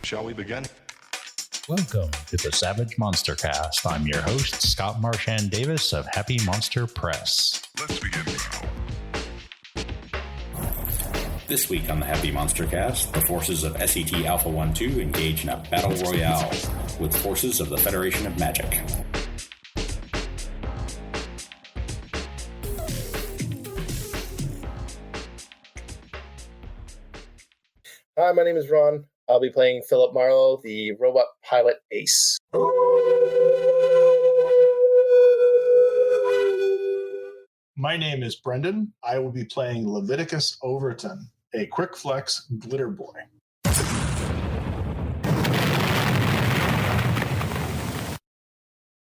Shall we begin? Welcome to the Savage Monster Cast. I'm your host, Scott Marchand Davis of Happy Monster Press. Let's begin now. This week on the Happy Monster Cast, the forces of SET Alpha 1-2 engage in a battle royale with forces of the Federation of Magic. Hi, my name is Ron. I'll be playing Philip Marlowe, the robot pilot Ace. My name is Brendan. I will be playing Leviticus Overton, a quick flex glitter boy.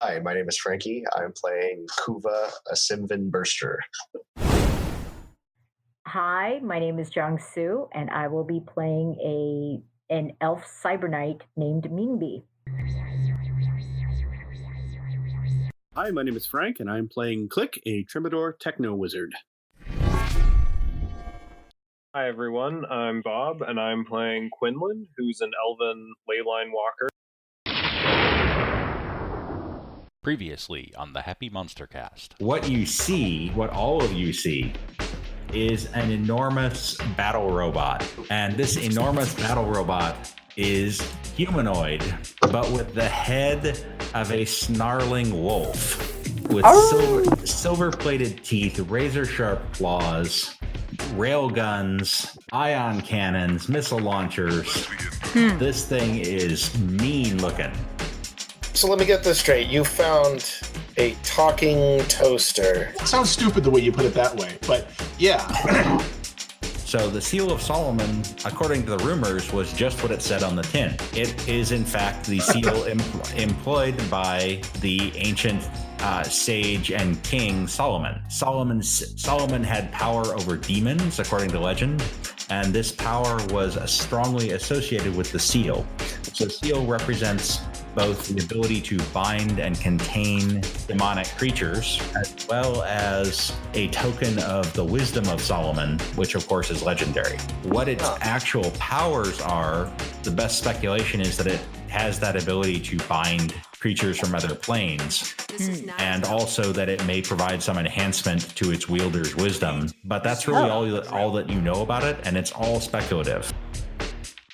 Hi, my name is Frankie. I'm playing Kuva, a Simvin Burster. Hi, my name is Jong Soo, and I will be playing an elf cyber knight named Mingbi. Hi, my name is Frank, and I'm playing Click, a Tremidor Techno Wizard. Hi, everyone. I'm Bob, and I'm playing Quinlan, who's an elven leyline walker. Previously on the Happy Monster Cast. What you see, what all of you see, is an enormous battle robot. And this enormous battle robot is humanoid, but with the head of a snarling wolf, with silver-plated teeth, razor-sharp claws, rail guns, ion cannons, missile launchers. This thing is mean-looking. So let me get this straight. You found a talking toaster. It sounds stupid the way you put it that way, but yeah. So the Seal of Solomon, according to the rumors, was just what it said on the tin. It is, in fact, the seal employed by the ancient sage and king Solomon. Solomon had power over demons, according to legend, and this power was strongly associated with the seal. So the seal represents both the ability to bind and contain demonic creatures, as well as a token of the wisdom of Solomon, which of course is legendary. What its actual powers are, the best speculation is that it has that ability to bind creatures from other planes, and also that it may provide some enhancement to its wielder's wisdom. But that's really all that you know about it, and it's all speculative.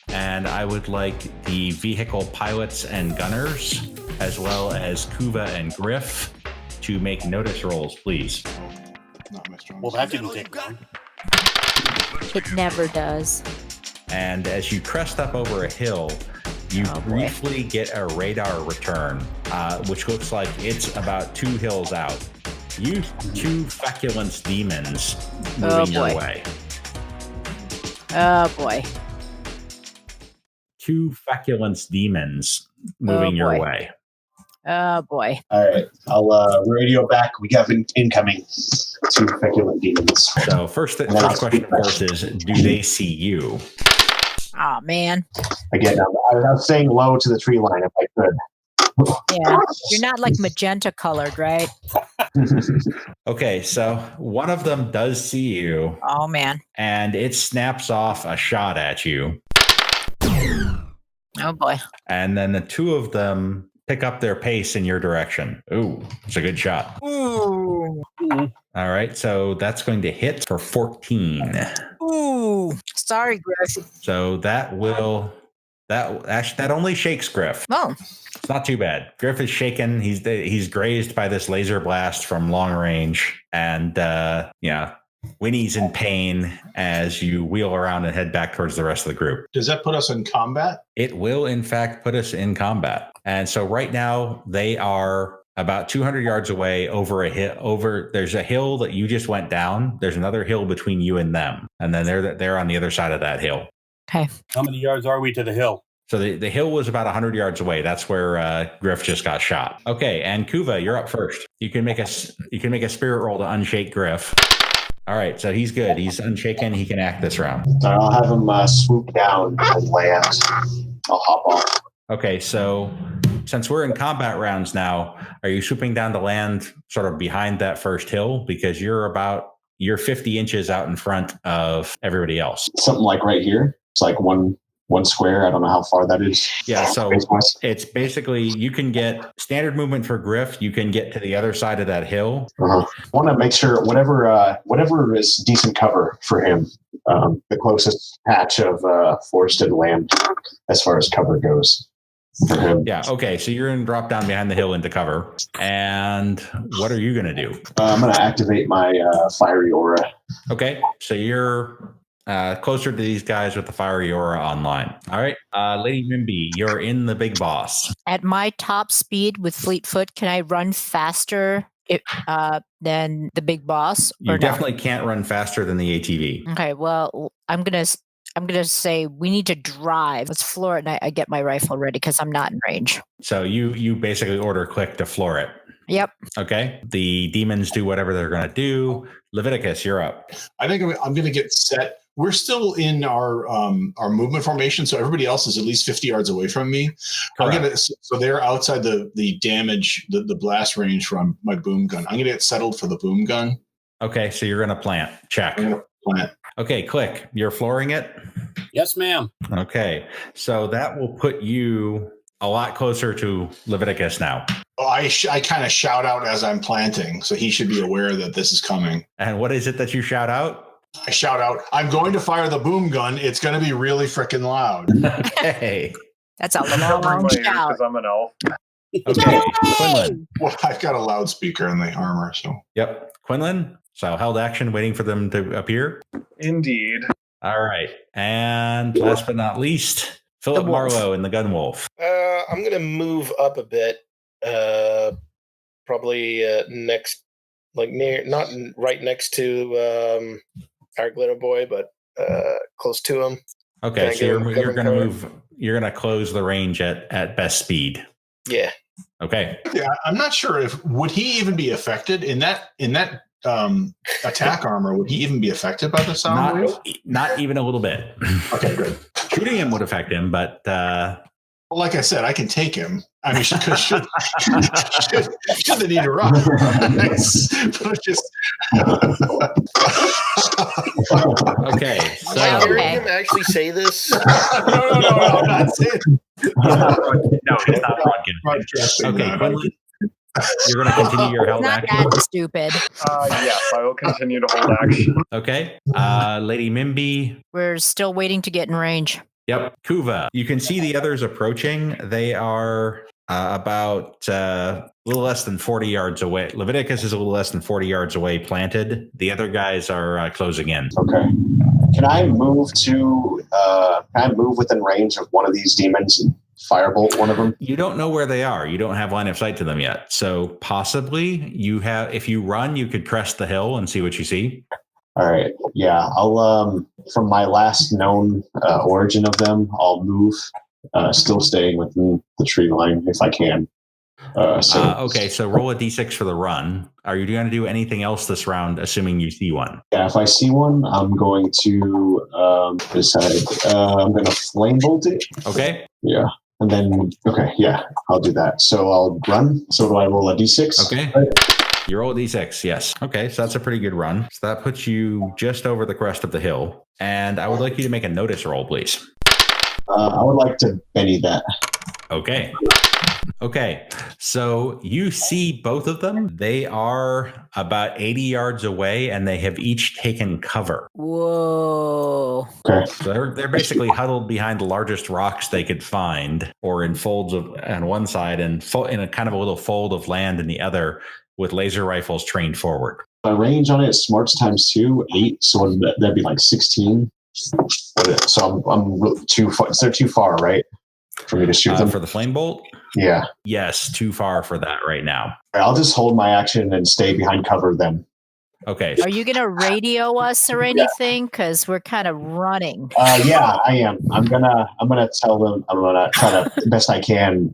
And I would like the vehicle pilots and gunners, as well as Kuva and Griff, to make notice rolls, please. Not my strong Well, that didn't take long. It never does. And as you crest up over a hill, you briefly get a radar return, which looks like it's about 2 hills out. You 2 feculence demons moving your way. Oh boy. 2 feculence demons moving your way. Oh boy. All right, I'll radio back. We have incoming 2 feculent demons. So first question, of course, is do they see you? Oh man. Again, I was saying low to the tree line if I could. Yeah. You're not like magenta colored, right? Okay, so one of them does see you. Oh man. And it snaps off a shot at you. Oh boy. And then the 2 of them pick up their pace in your direction. Ooh, it's a good shot. Ooh. All right, so that's going to hit for 14. Ooh. Sorry, Griff. So that only shakes Griff. Oh. It's not too bad. Griff is shaken. He's grazed by this laser blast from long range, and Winnie's in pain as you wheel around and head back towards the rest of the group. Does that put us in combat? It will, in fact, put us in combat. And so right now they are about 200 yards away over a hill. There's a hill that you just went down. There's another hill between you and them, and then they're on the other side of that hill. Okay. How many yards are we to the hill? So the hill was about 100 yards away. That's where Griff just got shot. Okay, and Kuva, you're up first. You can make a spirit roll to unshake Griff. All right, so he's good. He's unshaken. He can act this round. I'll have him swoop down and land. I'll hop off. Okay, so since we're in combat rounds now, are you swooping down to land sort of behind that first hill? Because you're 50 inches out in front of everybody else. Something like right here? It's like one square. I don't know how far that is. Yeah, so Space-wise. it's basically you can get standard movement for Griff. You can get to the other side of that hill. I want to make sure whatever is decent cover for him, the closest patch of forested land as far as cover goes for him. Yeah, okay, so you're going to drop down behind the hill into cover. And what are you going to do? I'm going to activate my fiery aura. Okay, so you're closer to these guys with the fiery aura online. All right, Lady Mimby, you're in the big boss. At my top speed with fleet foot, can I run faster than the big boss? You definitely can't run faster than the ATV. Okay, well, I'm gonna say we need to drive. Let's floor it, and I get my rifle ready because I'm not in range. So you basically order Click to floor it. Yep. Okay. The demons do whatever they're going to do. Leviticus, you're up. I think I'm going to get set. We're still in our movement formation, so everybody else is at least 50 yards away from me. So they're outside the damage, the blast range from my boom gun. I'm going to get settled for the boom gun. Okay, so you're going to plant. Check. I'm going to plant. Okay, Click, you're flooring it? Yes, ma'am. Okay, so that will put you a lot closer to Leviticus now. Oh, I kind of shout out as I'm planting, so he should be aware that this is coming. And what is it that you shout out? I shout out, I'm going to fire the boom gun. It's going to be really freaking loud. Okay. That's a long shout. Because I'm an elf. Okay, Quinlan. Well, I've got a loudspeaker in the armor, so. Yep, Quinlan. So held action, waiting for them to appear. Indeed. All right, and last but not least, Philip Marlowe in the Gun Wolf. I'm going to move up a bit. Probably next, like near, not right next to our glitter boy, but close to him. Okay, so you're going to move. You're going to close the range at best speed. Yeah. Okay. Yeah, I'm not sure if would he even be affected in that attack armor. Would he even be affected by the sound wave? Not even a little bit. Okay, good. Shooting him would affect him, but well, like I said, I can take him. I mean, should the need to run? Okay. So hearing him actually say this. No, I'm not saying. No, it's not broadcasting. Okay, Quinlan, you're going to continue your held Not action. that stupid. Yes, I will continue to hold action. Okay. Lady Mimby. We're still waiting to get in range. Yep. Kuva. You can see the others approaching. They are about a little less than 40 yards away. Leviticus is a little less than 40 yards away planted. The other guys are closing in. Okay. Can I move within range of one of these demons and firebolt one of them? You don't know where they are. You don't have line of sight to them yet. So possibly you have, if you run, you could crest the hill and see what you see. All right. Yeah. I'll, from my last known origin of them, I'll move, still staying within the tree line if I can. Okay. So roll a d6 for the run. Are you going to do anything else this round, assuming you see one? Yeah. If I see one, I'm going to decide. I'm going to flame bolt it. Okay. Yeah. And then, okay. Yeah. I'll do that. So I'll run. So do I roll a d6? Okay. You roll a d6, yes. Okay, so that's a pretty good run. So that puts you just over the crest of the hill. And I would like you to make a notice roll, please. I would like to Benny that. Okay. Okay, so you see both of them. They are about 80 yards away, and they have each taken cover. Whoa. Okay. So they're basically huddled behind the largest rocks they could find, or in folds on one side and in a kind of a little fold of land in the other, with laser rifles trained forward. My range on it is smarts times 2, 8. So that'd be like 16. So I'm too far. They're too far, right? For me to shoot them. For the flame bolt? Yeah. Yes, too far for that right now. I'll just hold my action and stay behind cover then. Okay. Are you going to radio us or anything? Because we're kind of running. Yeah, I am. I'm gonna tell them. I'm gonna try to best I can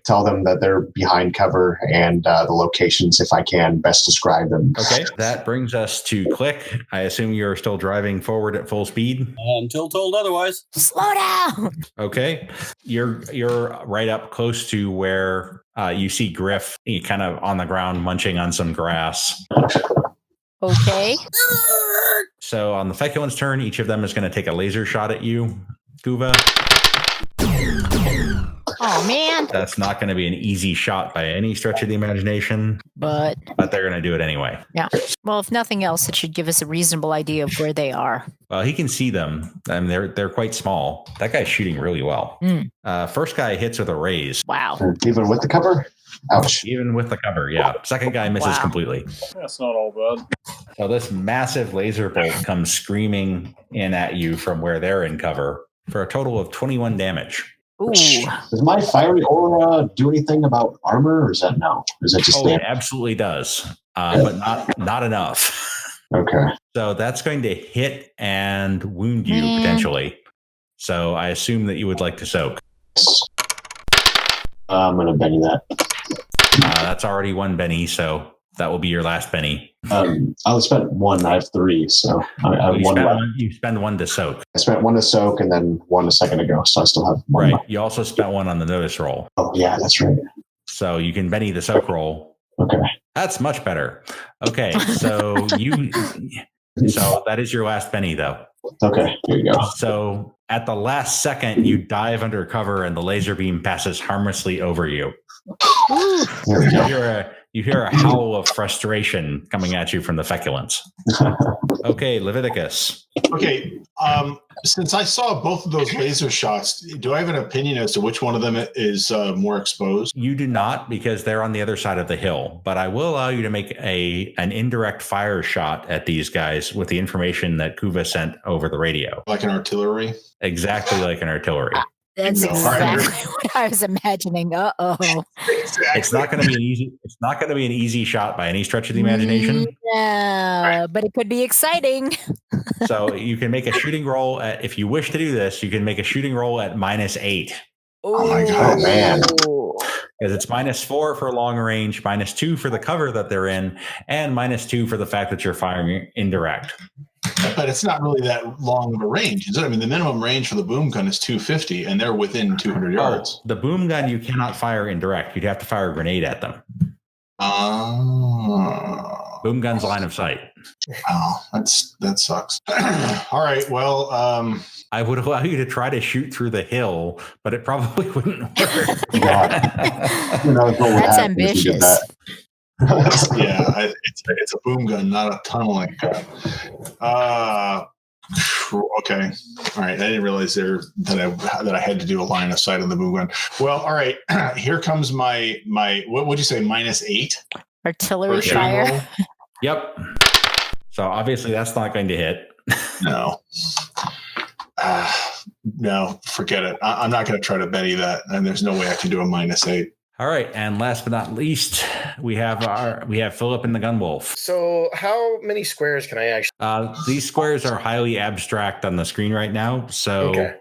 tell them that they're behind cover and the locations, if I can best describe them. Okay, that brings us to Click. I assume you're still driving forward at full speed? Until told otherwise. Slow down! Okay, you're right up close to where you see Griff kind of on the ground munching on some grass. Okay. So on the feculent's turn, each of them is going to take a laser shot at you, Kuva. Oh, man. That's not going to be an easy shot by any stretch of the imagination. But they're going to do it anyway. Yeah. Well, if nothing else, it should give us a reasonable idea of where they are. Well, he can see them. I mean, they're quite small. That guy's shooting really well. First guy hits with a raise. Wow. Even with the cover? Ouch. Even with the cover, yeah. Second guy misses completely. That's not all bad. So this massive laser bolt comes screaming in at you from where they're in cover for a total of 21 damage. Ooh. Does my fiery aura do anything about armor, or is that no? Is that just it absolutely does, but not enough. Okay. So that's going to hit and wound you potentially. So I assume that you would like to soak. I'm going to Benny that. That's already one Benny, so that will be your last Benny. I spent one. I have three, so I have one left. You spend one to soak. I spent one to soak and then one a second ago, so I still have one. Right. Left. You also spent one on the notice roll. Oh, yeah, that's right. So you can Benny the soak roll. Okay. That's much better. Okay, so so that is your last Benny, though. Okay, here you go. So at the last second, you dive under cover and the laser beam passes harmlessly over you. You hear a howl of frustration coming at you from the feculents. Okay, Leviticus. Okay, since I saw both of those laser shots, do I have an opinion as to which one of them is more exposed? You do not, because they're on the other side of the hill. But I will allow you to make an indirect fire shot at these guys with the information that Kuva sent over the radio. Like an artillery? Exactly like an artillery. That's exactly what I was imagining. Uh-oh. Exactly. It's not going to be an easy shot by any stretch of the imagination. Yeah, but it could be exciting. So you can make a shooting roll at, if you wish to do this, you can make a shooting roll at -8. Oh my god, man. Because it's -4 for long range, -2 for the cover that they're in, and -2 for the fact that you're firing indirect. But it's not really that long of a range, is it? I mean, the minimum range for the boom gun is 250, and they're within 200 yards. The boom gun, you cannot fire indirect. You'd have to fire a grenade at them. Boom gun's line of sight. Oh, that sucks. All right, well... I would allow you to try to shoot through the hill, but it probably wouldn't work. That's ambitious. Yeah, it's a boom gun, not a tunneling gun. Okay, all right. I didn't realize that I had to do a line of sight on the boom gun. Well, all right. Here comes my what would you say, -8 artillery fire. Yep. So obviously that's not going to hit. No. No, forget it. I'm not going to try to Benny that, and there's no way I can do a -8. All right, and last but not least, we have Philip and the Gunwolf. So, how many squares can I actually? These squares are highly abstract on the screen right now, so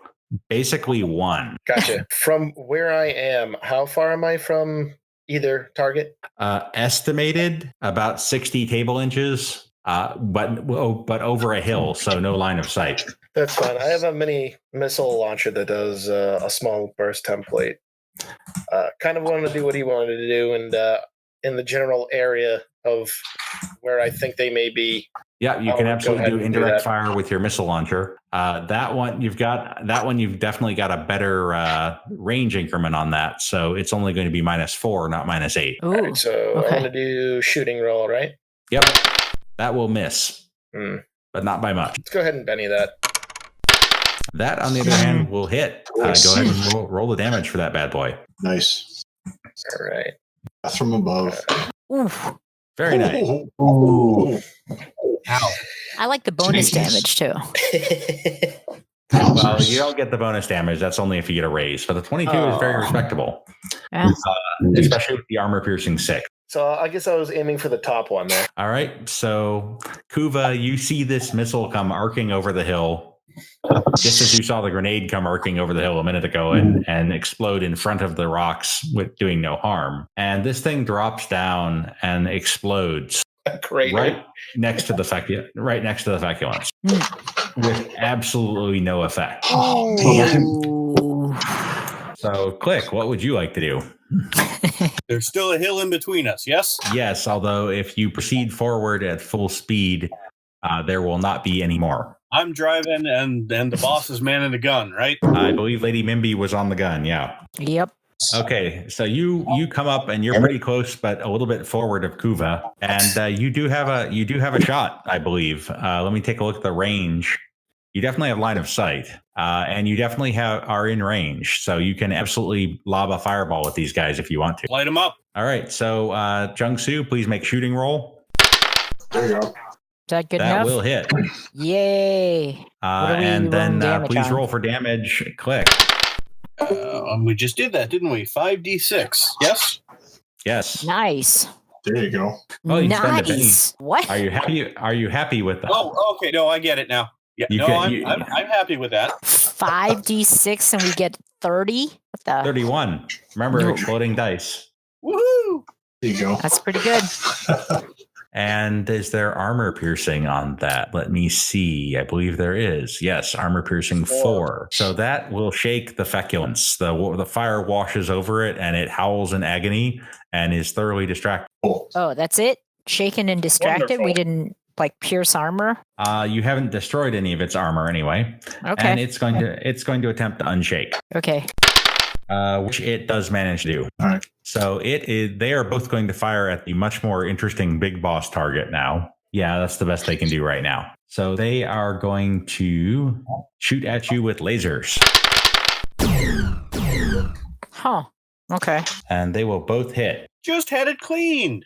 basically one. Gotcha. From where I am, how far am I from either target? Estimated about 60 table inches, but over a hill, so no line of sight. That's fine. I have a mini missile launcher that does a small burst template. Kind of wanted to do what he wanted to do, and in the general area of where I think they may be. Yeah, you can absolutely do indirect fire with your missile launcher. That one you've definitely got a better range increment on that, so it's only going to be -4, not -8. Right, so I want to do shooting roll, right? Yep, that will miss, but not by much. Let's go ahead and Benny that. That, on the other hand, will hit. Go ahead and roll the damage for that bad boy. Nice. All right. From above. Oof. Very nice. Ooh. Ow. I like the bonus damage, too. Well, you don't get the bonus damage. That's only if you get a raise. But the 22 is very respectable. Yeah. Especially with the armor-piercing 6. So I guess I was aiming for the top one there. All right. So, Kuva, you see this missile come arcing over the hill. Just as you saw the grenade come arcing over the hill a minute ago and explode in front of the rocks with doing no harm. And this thing drops down and explodes right next to the feculence with absolutely no effect. Oh, man. So, Click, what would you like to do? There's still a hill in between us, yes? Yes, although if you proceed forward at full speed, there will not be any more. I'm driving, and the boss is manning the gun, right? I believe Lady Mimby was on the gun. Yeah. Yep. Okay, so you come up and you're pretty close, but a little bit forward of Kuva, and you do have a shot, I believe. Let me take a look at the range. You definitely have line of sight, and you definitely are in range, so you can absolutely lob a fireball at these guys if you want to. Light them up. All right, so Jung-Soo, please make shooting roll. There you go. Is that good That enough? will hit. Yay. And then please on? roll for damage. Click. We just did that, didn't we? 5d6. Yes. Yes. Nice. There you go. Oh, you spend a penny. Nice. What? Are you happy? Are you happy with that? Oh, okay. No, I get it now. Yeah. I'm happy with that. 5d6 and we get 30? What the? 31. Remember, exploding dice. Woohoo! There you go. That's pretty good. And is there armor piercing on that? Let me see. I believe there is. Yes, armor piercing 4. So that will shake the feculence. The fire washes over it and it howls in agony and is thoroughly distracted. Oh, that's it? Shaken and distracted? Wonderful. We didn't pierce armor? You haven't destroyed any of its armor anyway. Okay. And it's going to attempt to unshake. Okay. Which it does manage to do. All right. So they are both going to fire at the much more interesting big boss target now. Yeah, that's the best they can do right now. So they are going to shoot at you with lasers. Huh. Okay. And they will both hit. Just had it cleaned.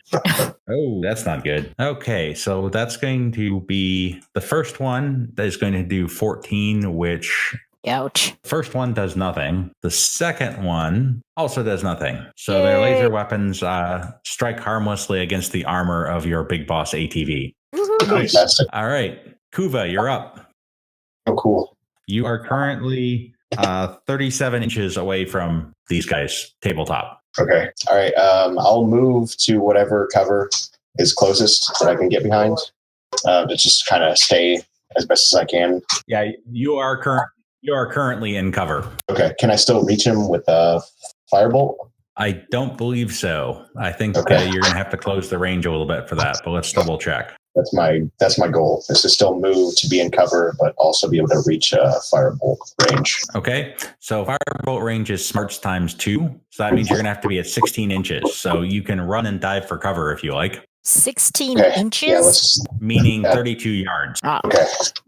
Oh, that's not good. Okay, so that's going to be the first one that is going to do 14, which... Ouch. First one does nothing. The second one also does nothing. So their laser weapons strike harmlessly against the armor of your big boss ATV. Nice. All right. Kuva, you're up. Oh, cool. You are currently 37 inches away from these guys, tabletop. Okay. All right. I'll move to whatever cover is closest that I can get behind. To just kind of stay as best as I can. Yeah, you are currently in cover. Okay. Can I still reach him with a firebolt? I don't believe so. I think you're going to have to close the range a little bit for that, but let's double check. That's my goal, is to still move to be in cover, but also be able to reach a firebolt range. Okay. So firebolt range is smarts times 2. So that means you're going to have to be at 16 inches. So you can run and dive for cover if you like. 16 inches? Yeah, meaning 32 yards. Okay.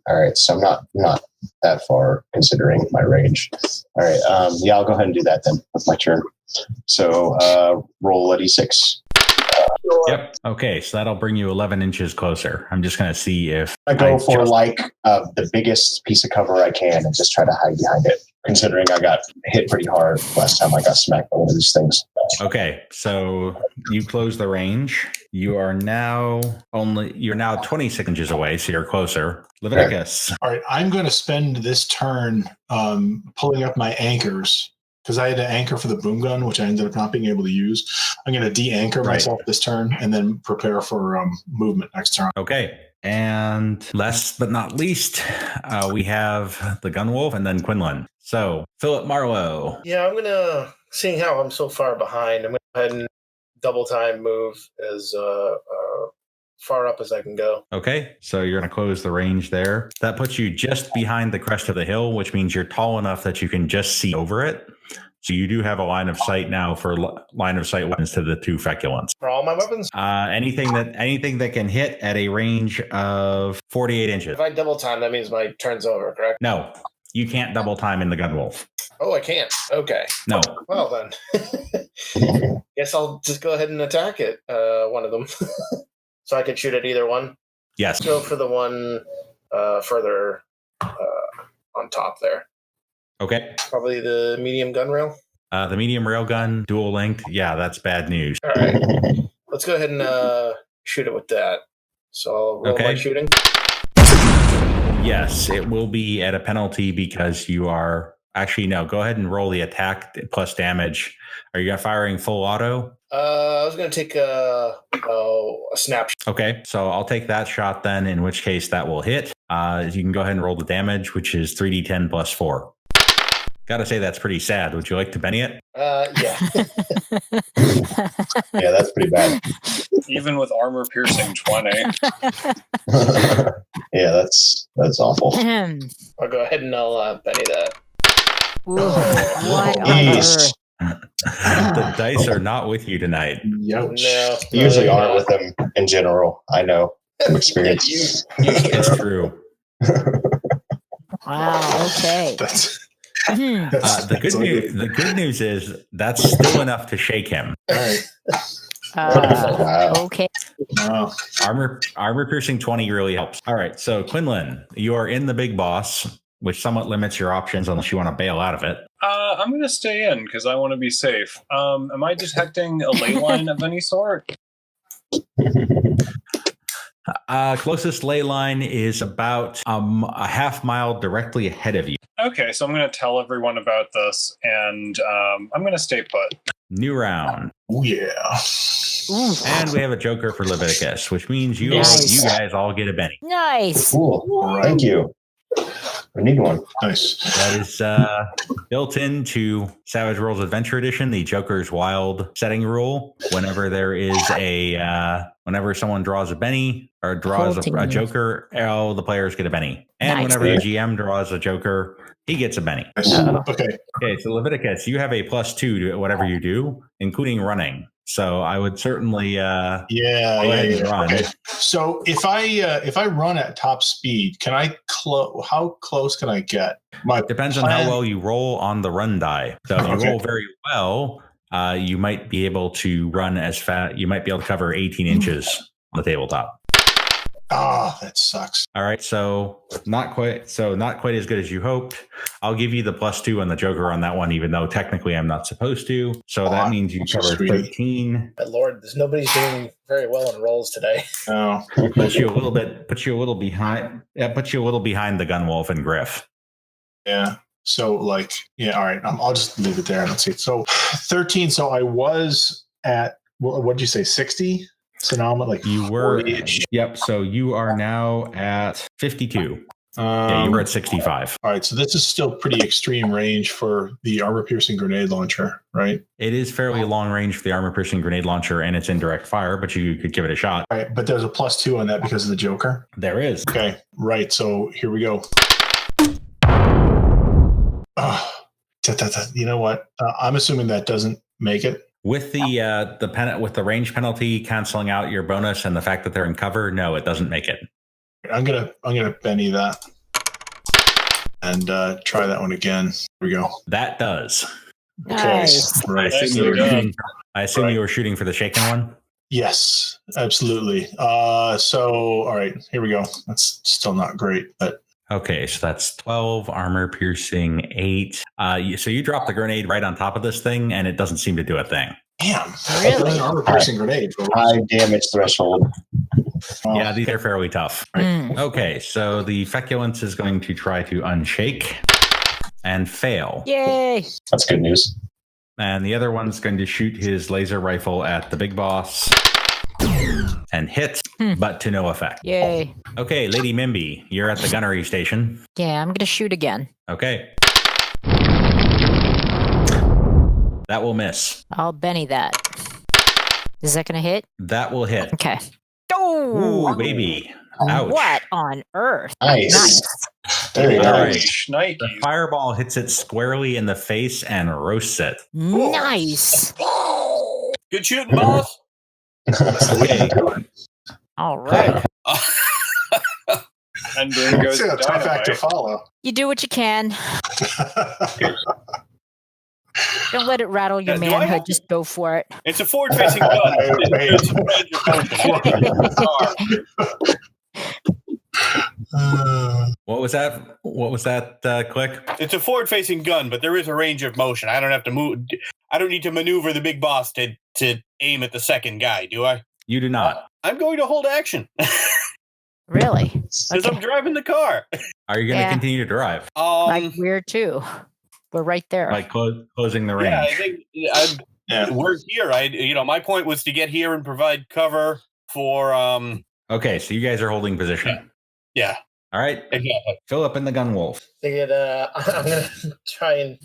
All right. So I'm not that far considering my range. All right. I'll go ahead and do that then. That's my turn. So roll a d6. Yep. Okay. So that'll bring you 11 inches closer. I'm just going to see if I go for the biggest piece of cover I can and just try to hide behind it, considering I got hit pretty hard last time I got smacked by one of these things. Okay. So you close the range. You're now 26 inches away. So you're closer. Leviticus. All right. I'm going to spend this turn pulling up my anchors, because I had to anchor for the boom gun, which I ended up not being able to use. I'm going to de-anchor myself this turn and then prepare for movement next turn. Okay. And last but not least, we have the Gunwolf and then Quinlan. So, Philip Marlowe. Yeah, I'm going to, seeing how I'm so far behind, I'm going to go ahead and double time move as far up as I can go. Okay, so you're going to close the range there. That puts you just behind the crest of the hill, which means you're tall enough that you can just see over it. So you do have a line of sight now for line of sight weapons to the 2 feculents. For all my weapons? Anything that can hit at a range of 48 inches. If I double time, that means my turn's over, correct? No, you can't double time in the Gunwolf. Oh, I can't. Okay. No. Well then, guess I'll just go ahead and attack it. One of them, so I can shoot at either one. Yes. Go for the one further on top there. Okay. Probably the medium gun rail. The medium railgun, dual linked. Yeah, that's bad news. All right. Let's go ahead and shoot it with that. So I'll roll my shooting. Yes, it will be at a penalty because you are... Actually, no. Go ahead and roll the attack plus damage. Are you firing full auto? I was going to take a snapshot. Okay, so I'll take that shot then, in which case that will hit. You can go ahead and roll the damage, which is 3d10 plus 4. Gotta say, that's pretty sad. Would you like to Benny it? Yeah. Yeah, that's pretty bad. Even with armor piercing 20. Yeah, that's awful. I'll go ahead and I'll Benny that. Ooh, what on Jeez. earth? The dice are not with you tonight. No. They usually are with them in general. I know from experience. It's true. Wow. Okay. The good news is that's still enough to shake him. All right. Wow. Okay. Wow. Armor piercing 20 really helps. All right, so Quinlan, you are in the big boss, which somewhat limits your options unless you want to bail out of it. I'm going to stay in because I want to be safe. Am I detecting a ley line of any sort? Closest ley line is about a half mile directly ahead of you. Okay, so I'm going to tell everyone about this, and I'm going to stay put. New round. Oh, yeah. Ooh. And we have a Joker for Leviticus, which means you guys all get a Benny. Nice. Cool. Thank you. I need one. Nice. That is built into Savage Worlds Adventure Edition, the Joker's Wild setting rule. Whenever there is whenever someone draws a Benny or draws a Joker, all the players get a Benny. And whenever the GM draws a Joker, he gets a Benny. Okay. Okay, so Leviticus, you have a +2 to whatever you do, including running. So I would certainly run. Okay. So if I run at top speed, can I how close can I get? Depends on how well you roll on the run die. So if you roll very well, you might be able to run as fast. You might be able to cover 18 inches on the tabletop. That sucks. All right, so not quite as good as you hoped. I'll give you the +2 on the Joker on that one, even though technically I'm not supposed to. So that means you cover 13. But Lord, nobody's doing very well in rolls today. Oh, puts you a little behind the Gunwolf and Griff. Yeah. So all right. I'll just leave it there. I don't see it. So 13. So I was at what did you say? 60. So now I'm at you were. 40-ish. Yep. So you are now at 52. Yeah, you were at 65. All right. So this is still pretty extreme range for the armor-piercing grenade launcher, right? It is fairly long range for the armor-piercing grenade launcher, and it's indirect fire, but you could give it a shot. All right. But there's a +2 on that because of the Joker. There is. Okay. Right. So here we go. You know what? I'm assuming that doesn't make it. With the range penalty canceling out your bonus and the fact that they're in cover, no, it doesn't make it. I'm gonna Benny that and try that one again. Here we go. That does. Okay. Nice. Right. I assume you were shooting for the shaken one. Yes, absolutely. So all right, here we go. That's still not great, but. Okay, so that's 12, armor piercing 8. So you drop the grenade right on top of this thing, and it doesn't seem to do a thing. Damn, really? An armor piercing grenade. High damage threshold. Yeah, these are fairly tough. Right. Okay, so the feculence is going to try to unshake and fail. Yay! That's good news. And the other one's going to shoot his laser rifle at the big boss. And hit, but to no effect. Yay. Okay, Lady Mimby, you're at the gunnery station. Yeah, I'm going to shoot again. Okay. That will miss. I'll Benny that. Is that going to hit? That will hit. Okay. Oh! Ooh, baby. Ouch. What on earth? Nice. Very nice. Nice. The fireball hits it squarely in the face and roasts it. Nice. Good shooting, boss. Okay. All right. And then goes a tough act to dynamite. follow. You do what you can. Don't let it rattle your Do I manhood. have- Just go for it. It's a forward-facing gun. It's What was that? What was that, Click? It's a forward-facing gun, but there is a range of motion. I don't have to move. I don't need to maneuver the big boss to aim at the second guy, do I? You do not. I'm going to hold action Really? because I'm driving the car. Are you going to Yeah. continue to drive? Like we're too. We're right there. Like closing the range? Yeah, I think we're here. My point was to get here and provide cover for. Okay, so you guys are holding position. Yeah. All right. Exactly. Philip and the gun wolf. I'm going to try and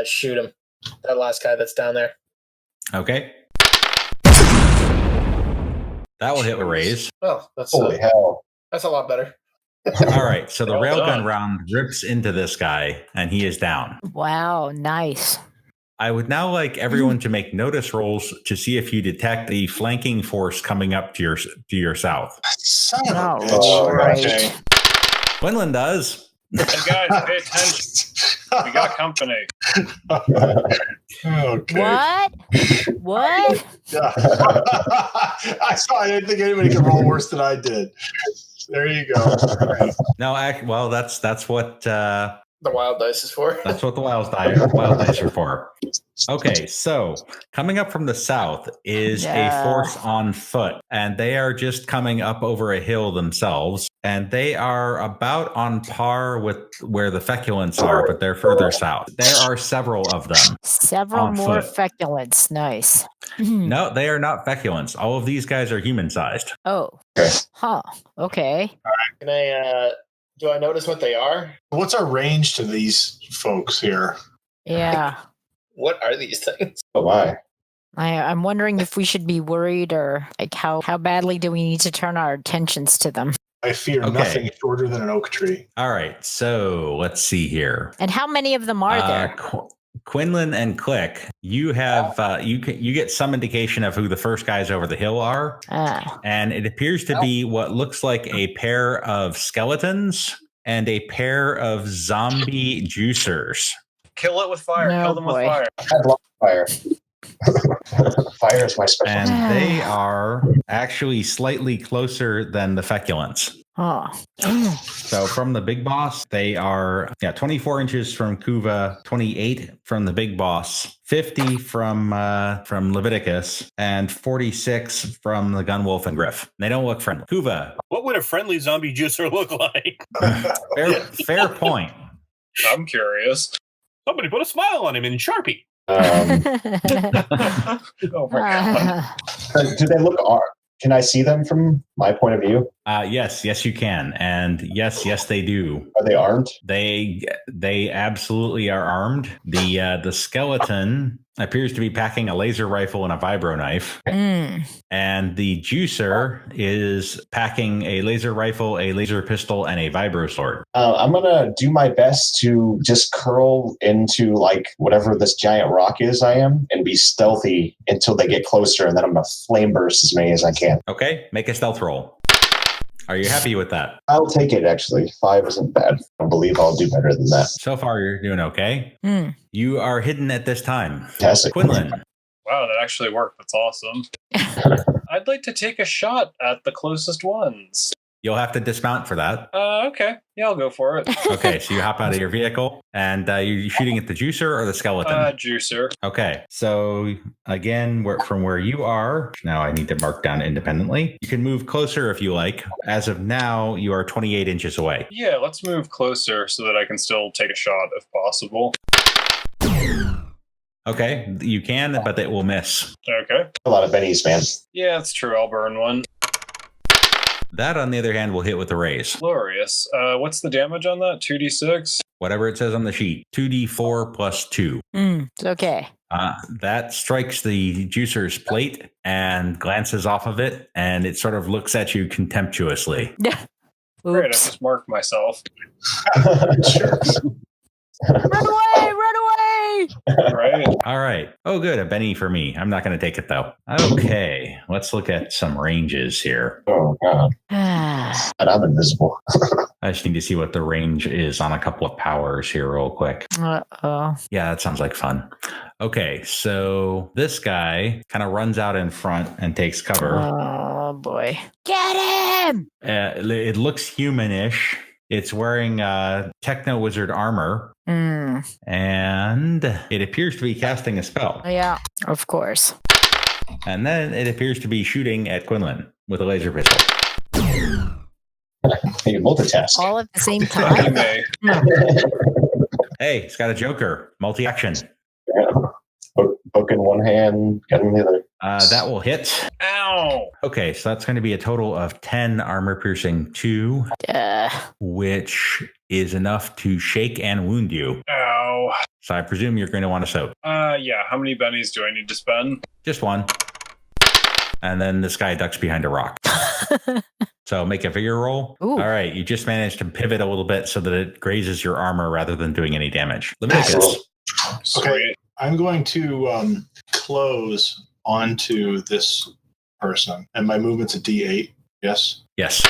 shoot him. That last guy that's down there. Okay. That will hit with raise. Well, that's Holy hell. That's a lot better. All right. So the Well railgun done. round rips into this guy, and he is down. Wow, nice. I would now like everyone to make notice rolls to see if you detect the flanking force coming up to your south. Son of Oh, a bitch. right. Okay. Quinlan does. Hey guys, pay attention. We got company. Okay. What? I didn't think anybody could roll worse than I did. There you go. No, well, that's what The wild dice is for. that's what the wild dice are for. Okay, so coming up from the south is a force on foot, and they are just coming up over a hill themselves, and they are about on par with where the feculents are, but they're further south. There are several of them. Several on more foot. feculents. Nice. No, they are not feculents. All of these guys are human-sized. Oh. Huh. Okay. Can I? Do I notice what they are? What's our range to these folks here? Yeah. What are these things? Oh my. I'm wondering if we should be worried or like how badly do we need to turn our attentions to them? I fear Okay. nothing shorter than an oak tree. All right, so let's see here. And how many of them are there? Quinlan and Click, you have you get some indication of who the first guys over the hill are, and it appears to be what looks like a pair of skeletons and a pair of zombie juicers. Kill it with fire. No, Kill them with boy. fire. I love fire. Fire is my specialty. And they are actually slightly closer than the feculents. Oh. So from the big boss, they are 24 inches from Kuva, 28 from the big boss, 50 from Leviticus, and 46 from the Gunwolf and Griff. They don't look friendly. Kuva. What would a friendly zombie juicer look like? Fair point. I'm curious. Somebody put a smile on him in Sharpie. Oh my god. Do they look? Can I see them from my point of view? Yes, you can, and yes, they do. Are they armed? They absolutely are armed. The skeleton appears to be packing a laser rifle and a vibro knife, and the juicer is packing a laser rifle, a laser pistol, and a vibro sword. I'm gonna do my best to just curl into like whatever this giant rock is I am, and be stealthy until they get closer, and then I'm gonna flame burst as many as I can. Okay, make a stealth roll. Are you happy with that? I'll take it, actually. 5 isn't bad. I believe I'll do better than that. So far, you're doing okay. You are hidden at this time. Fantastic. Quinlan. Wow, that actually worked. That's awesome. I'd like to take a shot at the closest ones. You'll have to dismount for that. Okay. Yeah, I'll go for it. Okay, so you hop out of your vehicle, and you're shooting at the juicer or the skeleton? Juicer. Okay, so again, from where you are, now I need to mark down independently. You can move closer if you like. As of now, you are 28 inches away. Yeah, let's move closer so that I can still take a shot if possible. Okay, you can, but it will miss. Okay. A lot of bennies, man. Yeah, that's true. I'll burn one. That, on the other hand, will hit with the raise. Glorious. What's the damage on that? 2d6? Whatever it says on the sheet. 2d4 plus 2. It's okay. That strikes the juicer's plate and glances off of it, and it sort of looks at you contemptuously. Great, I just marked myself. Sure. Run away! Run away! Right. All right. Oh, good. A Benny for me. I'm not going to take it, though. Okay. Let's look at some ranges here. Oh, God. And I'm invisible. I just need to see what the range is on a couple of powers here real quick. Uh-oh. Yeah, that sounds like fun. Okay, so this guy kind of runs out in front and takes cover. Oh, boy. Get him! It looks humanish. It's wearing Techno Wizard armor. And it appears to be casting a spell. Yeah, of course. And then it appears to be shooting at Quinlan with a laser pistol. You multitask. All at the same time? Hey, it's got a Joker. Multi-action. Yeah. Book in one hand, gun in the other. That will hit. Ow! Okay, so that's going to be a total of 10 armor piercing 2, which is enough to shake and wound you. Ow. So I presume you're going to want to soak. Yeah. How many bennies do I need to spend? Just one. And then this guy ducks behind a rock. So make a vigor roll. Ooh. All right, you just managed to pivot a little bit so that it grazes your armor rather than doing any damage. Leviticus. Okay, I'm going to close onto this person, and my movement's a D8. Yes. Yes.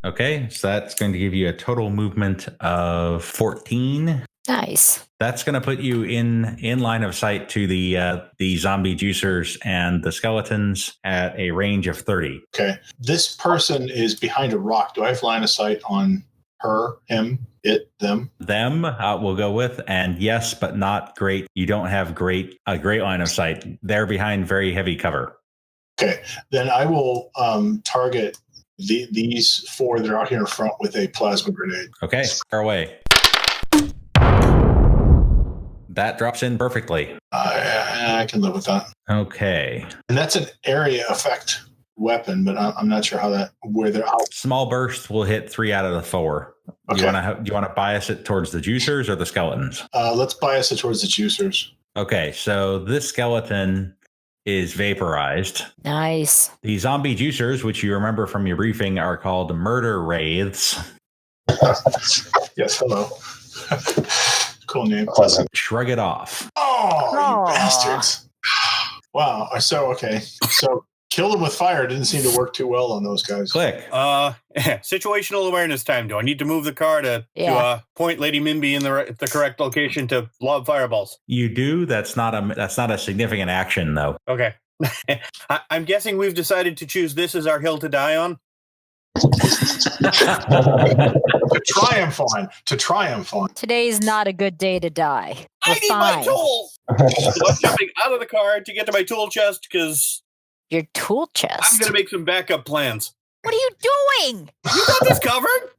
Okay, so that's going to give you a total movement of 14. Nice. That's going to put you in line of sight to the zombie juicers and the skeletons at a range of 30. Okay. This person is behind a rock. Do I have line of sight on her, him, it, them? Them we'll go with, and yes, but not great. You don't have a great line of sight. They're behind very heavy cover. Okay. Then I will target these 4 that are out here in front with a plasma grenade. Okay, fire away. That drops in perfectly. I can live with that. Okay. And that's an area effect weapon, but I'm not sure where they're out. Small burst will hit 3 out of the 4. Okay. Do you want to bias it towards the juicers or the skeletons? Let's bias it towards the juicers. Okay, so this skeleton is vaporized. Nice. The zombie juicers, which you remember from your briefing, are called murder wraiths. Yes, hello. Cool name. Pleasant. Shrug it off. Oh, you bastards. Wow. So kill them with fire didn't seem to work too well on those guys. Click. Situational awareness time. Do I need to move the car to point Lady Mimby in the correct location to lob fireballs? You do. That's not a significant action, though. Okay. I'm guessing we've decided to choose this as our hill to die on. To triumph on. Today's not a good day to die. I need my tools. So I'm jumping out of the car to get to my tool chest because your tool chest. I'm going to make some backup plans. What are you doing? You got this covered.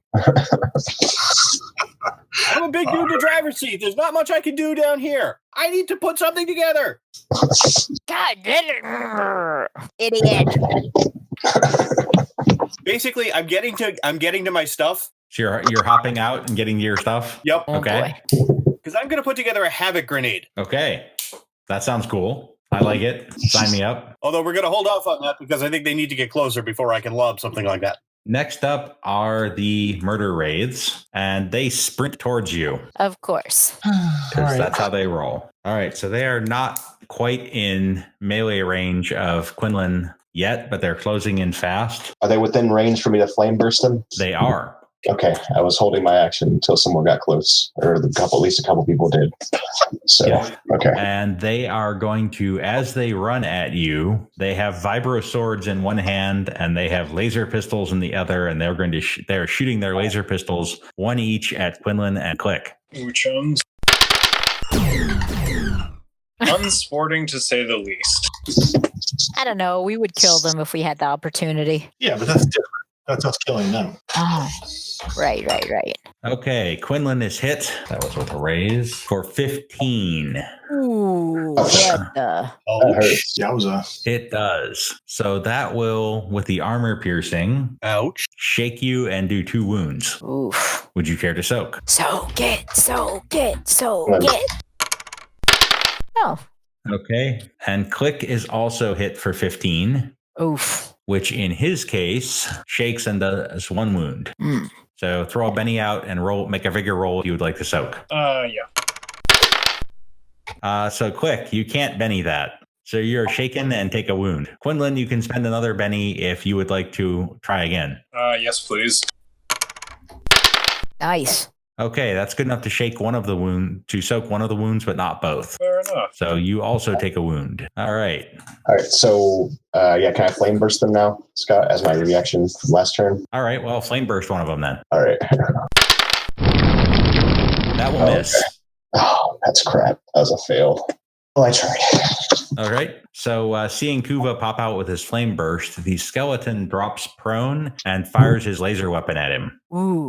I'm a big dude in the driver's seat. There's not much I can do down here. I need to put something together. God, idiot. Basically, I'm getting to my stuff. So you're hopping out and getting to your stuff? Yep. Okay. Because I'm going to put together a havoc grenade. Okay. That sounds cool. I like it. Sign me up. Although we're going to hold off on that because I think they need to get closer before I can lob something like that. Next up are the murder wraiths, and they sprint towards you. Of course. Because that's how they roll. All right. So they are not quite in melee range of Quinlan yet, but they're closing in fast. Are they within range for me to flame burst them? They are. Okay, I was holding my action until someone got close, or at least a couple people did. So, yeah. Okay. And they are going to, as they run at you, they have vibro swords in one hand and they have laser pistols in the other, and they're going to they're shooting their laser pistols, one each at Quinlan and Click. Ooh, chums. Unsporting to say the least. I don't know. We would kill them if we had the opportunity. Yeah, but that's different. That's us killing them. Oh, right. Okay, Quinlan is hit. That was with a raise for 15. Ooh, what the? That hurts. Yowza. It does. So that will, with the armor piercing, ouch, shake you and do 2 wounds. Oof. Would you care to soak? Soak it. Oh. Okay. And Click is also hit for 15. Oof. Which in his case shakes and does 1 wound. Mm. So throw a Benny out and make a vigor roll if you would like to soak. Yeah. So Click, you can't Benny that. So you're shaken and take a wound. Quinlan, you can spend another Benny if you would like to try again. Yes, please. Nice. Okay, that's good enough to soak one of the wounds, but not both. Fair enough. So you also take a wound. All right. So, can I flame burst them now, Scott, as my reaction from last turn? All right, well, flame burst one of them then. All right. That will miss. Okay. Oh, that's crap. That was a fail. Oh, I tried. All right. So seeing Kuva pop out with his flame burst, the skeleton drops prone and fires his laser weapon at him. Ooh.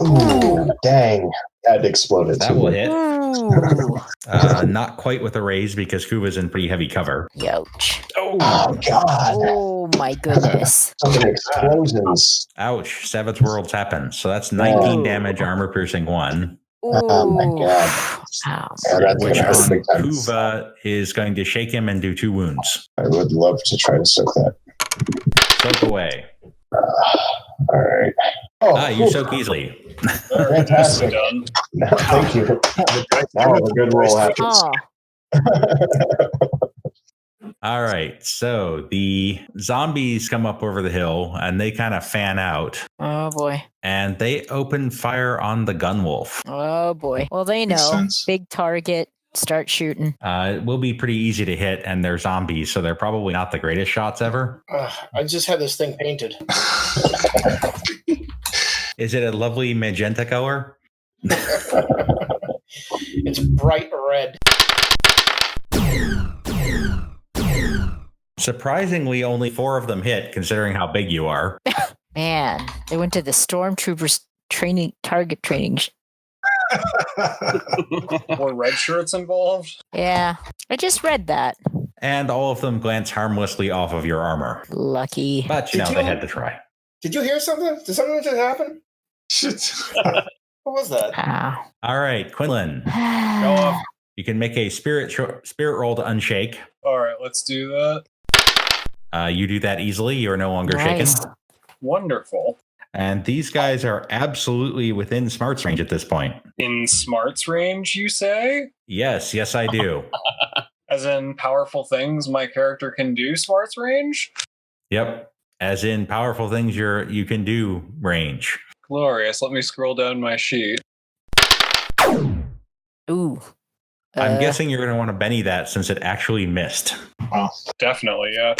Ooh, dang. That exploded. That will hit. Ooh. Not quite with a raise because Kuva's in pretty heavy cover. Ouch. Oh, God. Oh, my goodness. So many explosions. Ouch. Savage Worlds happen. So that's 19 damage, armor piercing 1. Oh, my God. Ow. Yeah, that's Which going to hurt on big time. Kuva is going to shake him and do 2 wounds. I would love to try to soak that. Soak away. All right. Oh, you soak easily. Fantastic. Done. No, thank you. Now a good roll happens. All right. So the zombies come up over the hill and they kind of fan out. Oh, boy. And they open fire on the gun wolf. Oh, boy. Well, they Makes know. sense. Big target. Start shooting. It will be pretty easy to hit, and they're zombies, so they're probably not the greatest shots ever. I just had this thing painted. Is it a lovely magenta color? It's bright red. Surprisingly, only 4 of them hit, considering how big you are. Man, they went to the stormtroopers target training. More red shirts involved? Yeah, I just read that. And all of them glance harmlessly off of your armor. Lucky. But, they had to try. Did you hear something? Did something just happen? What was that? Ow. All right, Quinlan. Go off. You can make a spirit roll to unshake. All right, let's do that. You do that easily. You are no longer Nice. shaken. Wonderful. And these guys are absolutely within smarts range at this point. In smarts range, you say? Yes, I do. As in powerful things my character can do smarts range? Yep. As in powerful things you can do range. Glorious. Let me scroll down my sheet. Ooh. I'm guessing you're going to want to Benny that since it actually missed. Wow. Definitely, yeah.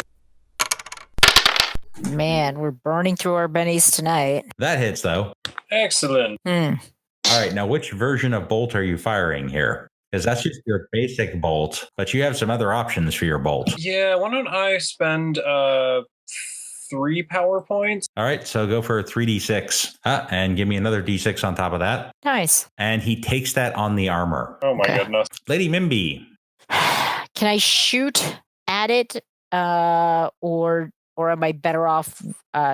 Man, we're burning through our bennies tonight. That hits, though. Excellent. All right, now which version of bolt are you firing here? Because that's just your basic bolt, but you have some other options for your bolt. Yeah, why don't I spend 3 power points? All right, so go for 3d6 and give me another d6 on top of that. Nice. And he takes that on the armor. Oh my goodness. Lady Mimby. Can I shoot at it or am I better off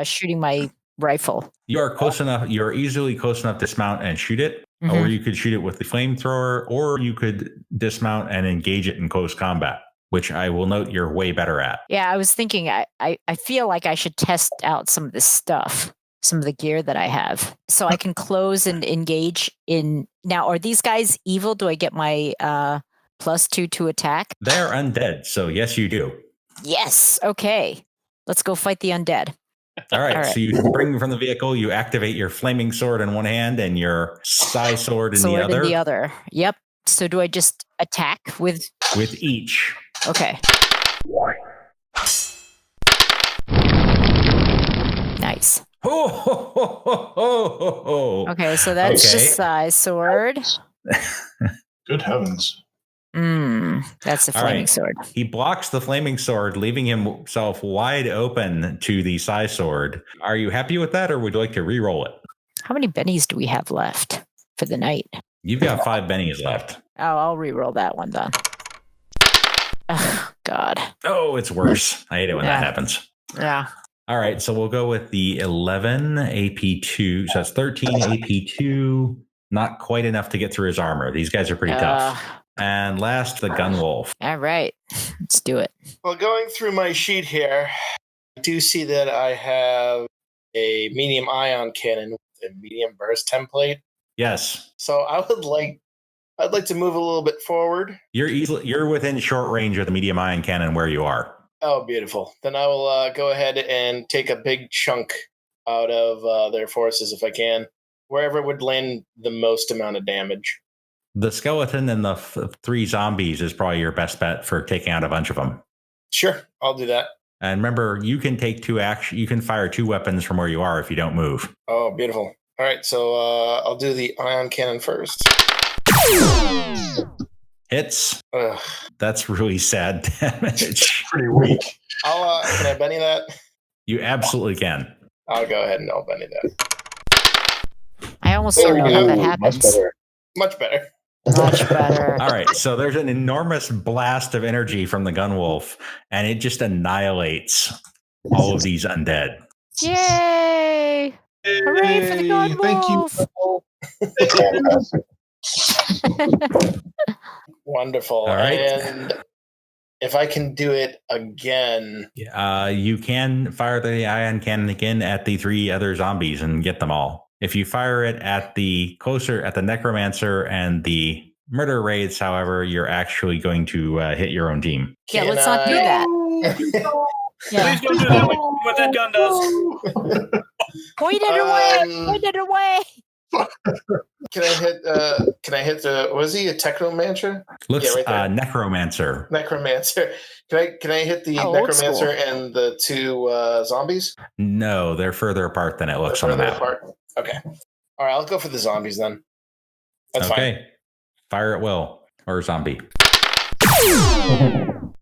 shooting my rifle? You are close enough. You're easily close enough to dismount and shoot it, or you could shoot it with the flamethrower, or you could dismount and engage it in close combat, which I will note you're way better at. Yeah, I was thinking I feel like I should test out some of this stuff, some of the gear that I have, so I can close and engage in. Now, are these guys evil? Do I get my +2 to attack? They're undead, so yes, you do. Yes. Okay. Let's go fight the undead. All right. So you spring from the vehicle, you activate your flaming sword in one hand and your psi sword in the other. In the other. Yep. So do I just attack with each? Okay. Nice. Okay, so that's the psi sword. Good heavens. That's a flaming sword. He blocks the flaming sword, leaving himself wide open to the psi sword. Are you happy with that, or would you like to re-roll it? How many bennies do we have left for the night? You've got 5 bennies left. Oh, I'll re-roll that one then. Oh, God. Oh, it's worse. I hate it when that happens. Yeah. All right, so we'll go with the 11 AP2. So that's 13 AP2. Not quite enough to get through his armor. These guys are pretty tough. And last, the gun wolf. All right, let's do it. Well, going through my sheet here, I do see that I have a medium ion cannon with a medium burst template. Yes. So I'd like to move a little bit forward. You're within short range of the medium ion cannon where you are. Oh, beautiful. Then I will go ahead and take a big chunk out of their forces if I can, wherever would land the most amount of damage. The skeleton and the 3 zombies is probably your best bet for taking out a bunch of them. Sure, I'll do that. And remember, you can take 2 action. You can fire 2 weapons from where you are if you don't move. Oh, beautiful. All right, so I'll do the ion cannon first. Hits. Ugh. That's really sad damage. Pretty weak. Can I Benny that? You absolutely can. I'll go ahead and I'll Benny that. I almost don't know how that happens. Much better. Much better. All right, so there's an enormous blast of energy from the gunwolf, and it just annihilates all of these undead. Yay! Hooray for the gun wolf! Wonderful. All right. And if I can do it again, you can fire the ion cannon again at the 3 other zombies and get them all. If you fire it at the necromancer and the murder raids, however, you're actually going to hit your own team. Yeah, let's not do that. Please don't do that. What that gun does. Point it away. Point it away. Can I hit the? Was he a technomancer? Looks necromancer. Necromancer. Can I hit the necromancer and the 2 zombies? No, they're further apart than it looks on the map. Okay. All right, I'll go for the zombies then. That's fine. Fire at will or zombie.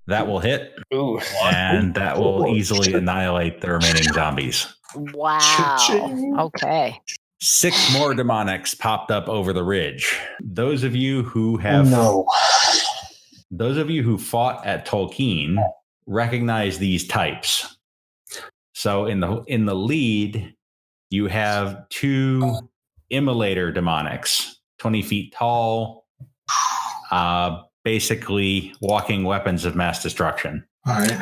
That will hit. Ooh. And that will easily annihilate the remaining zombies. Wow. Okay. 6 more demonics popped up over the ridge. Those of you who fought at Tolkien recognize these types. So in the lead, you have 2 immolator demonics, 20 feet tall, basically walking weapons of mass destruction. All right.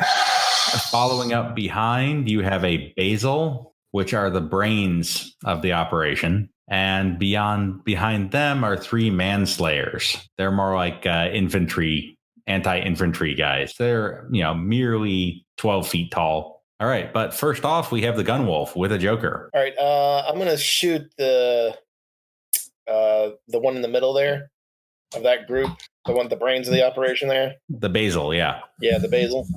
Following up behind, you have a basil, which are the brains of the operation. And behind them are 3 manslayers. They're more like anti-infantry guys. They're, merely 12 feet tall. All right, but first off, we have the gunwolf with a joker. All right, I'm going to shoot the one in the middle there of that group, the brains of the operation there. The basil, yeah. Yeah, the basil.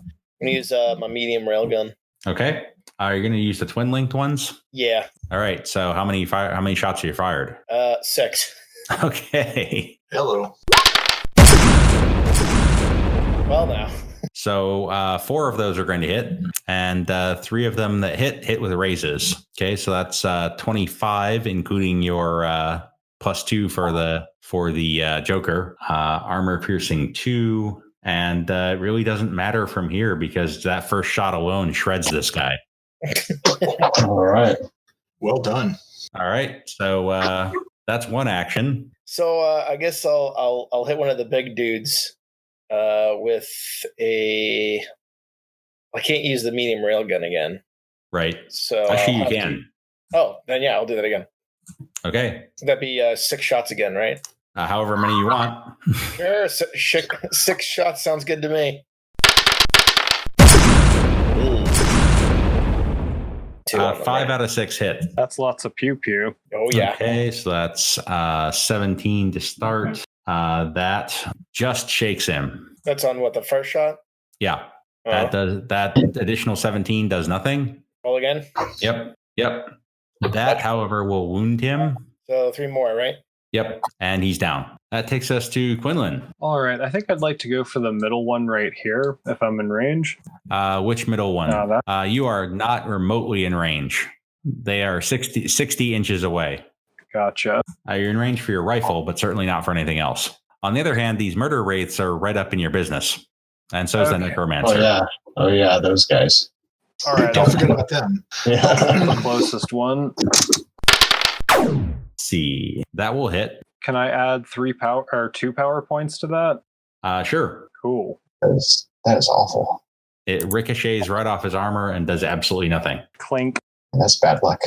I'm going to use my medium railgun. Okay. Are you going to use the twin-linked ones? Yeah. All right. So how many shots have you fired? 6. Okay. Hello. Well, now. So 4 of those are going to hit, and 3 of them that hit with raises. Okay, so that's 25, including your +2 for the Joker. Armor piercing 2, and it really doesn't matter from here because that first shot alone shreds this guy. All right. Well done. All right, so that's one action. So I guess I'll hit one of the big dudes with a. I can't use the medium railgun again. Right. So actually, you can. Then yeah, I'll do that again. Okay. That'd be 6 shots again, right? However many you want. Sure, 6 shots sounds good to me. 5 out of 6 hit. That's lots of pew pew. Oh yeah. Okay, so that's 17 to start. That just shakes him. That's on what, the first shot? Yeah. That additional 17 does nothing. Roll again. Yep. That, however, will wound him. So 3 more, right? Yep. And he's down. That takes us to Quinlan. All right. I think I'd like to go for the middle one right here if I'm in range. Which middle one? You are not remotely in range. They are 60 inches away. Gotcha. You're in range for your rifle, but certainly not for anything else. On the other hand, these murder rates are right up in your business. And so is the necromancer. Oh yeah, those guys. All right. Don't forget about them. Yeah. The closest one. Let's see. That will hit. Can I add 2 power points to that? Sure. Cool. That is awful. It ricochets right off his armor and does absolutely nothing. Clink. That's bad luck.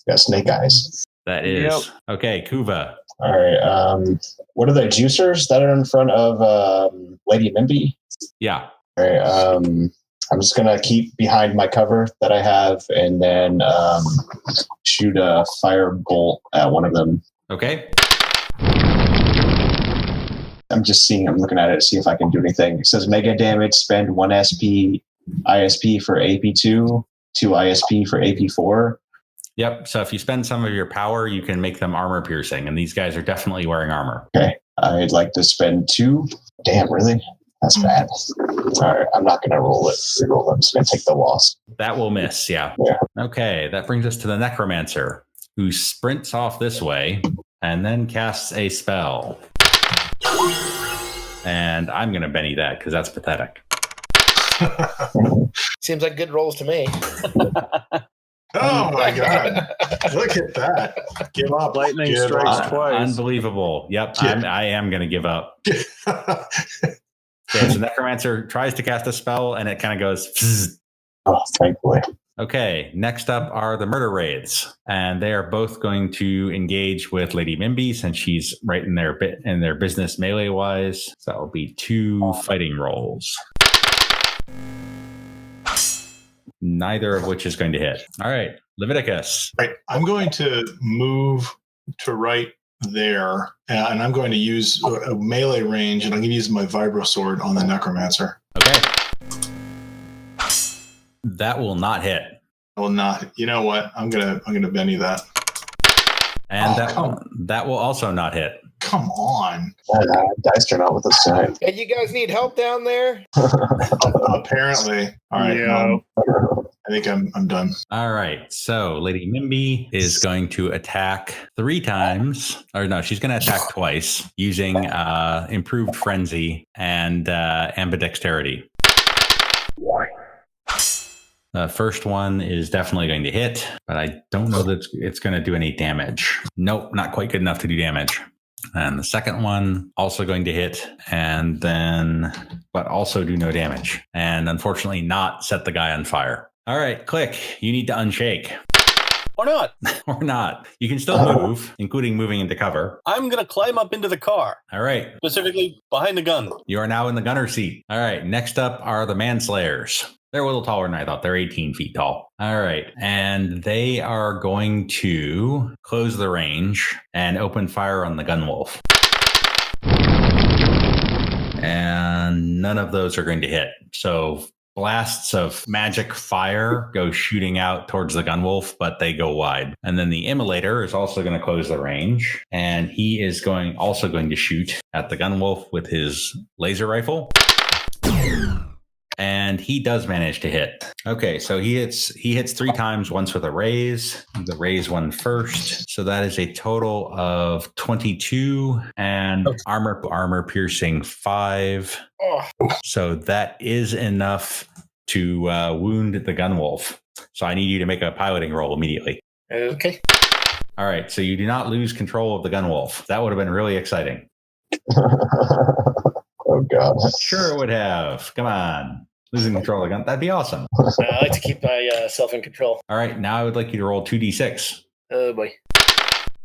Got snake eyes. That is. Yep. Okay, Kuva. All right. What are the juicers that are in front of Lady Mimby? Yeah. All right. I'm just going to keep behind my cover that I have and then shoot a fire bolt at one of them. Okay. I'm looking at it to see if I can do anything. It says mega damage, spend 1 ISP for AP2, 2 ISP for AP4. Yep. So if you spend some of your power, you can make them armor piercing. And these guys are definitely wearing armor. Okay. I'd like to spend 2. Damn, really? That's bad. All right. I'm not going to roll it. Reroll them. I'm just going to take the loss. That will miss. Yeah. Okay. That brings us to the necromancer, who sprints off this way and then casts a spell. And I'm going to Benny that because that's pathetic. Seems like good rolls to me. Oh my God. Look at that. Give up. Lightning strikes twice. Unbelievable. Yep. I am going to give up. Okay, so Necromancer tries to cast a spell and it kind of goes. Pzzz. Oh, thankfully. Okay, next up are the murder raids, and they are both going to engage with Lady Mimby since she's right in their business melee wise. So that will be 2 fighting rolls. Neither of which is going to hit. All right, Leviticus. Right, I'm going to move to right there, and I'm going to use a melee range, and I'm going to use my vibro sword on the Necromancer. Okay. That will not hit. I will not. You know what? I'm gonna Benny that. And that will also not hit. Come on. Dice turn out with us tonight. Hey, you guys need help down there? Apparently. All right. Yeah. I think I'm done. All right. So Lady Mimby is going to attack 3 times. Or no, she's going to attack twice using improved frenzy and ambidexterity. The first one is definitely going to hit, but I don't know that it's going to do any damage. Nope, not quite good enough to do damage. And the second one also going to hit, but also do no damage. And unfortunately not set the guy on fire. All right, Click, you need to unshake. Or not. Or not. You can still move, including moving into cover. I'm going to climb up into the car. All right. Specifically behind the gun. You are now in the gunner seat. All right, next up are the Manslayers. They're a little taller than I thought. They're 18 feet tall. All right. And they are going to close the range and open fire on the Gunwolf. And none of those are going to hit. So blasts of magic fire go shooting out towards the Gunwolf, but they go wide. And then the Immolator is also going to close the range. And he is also going to shoot at the Gunwolf with his laser rifle. And he does manage to hit. Okay, so he hits 3 times, once with a raise. The raise one first. So that is a total of 22 and armor piercing 5. Oh. So that is enough to wound the Gunwolf. So I need you to make a piloting roll immediately. Okay. All right, so you do not lose control of the Gunwolf. That would have been really exciting. Oh, God. Sure it would have. Come on. Losing control of the gun. That'd be awesome. I like to keep myself in control. All right. Now I would like you to roll 2d6. Oh, boy.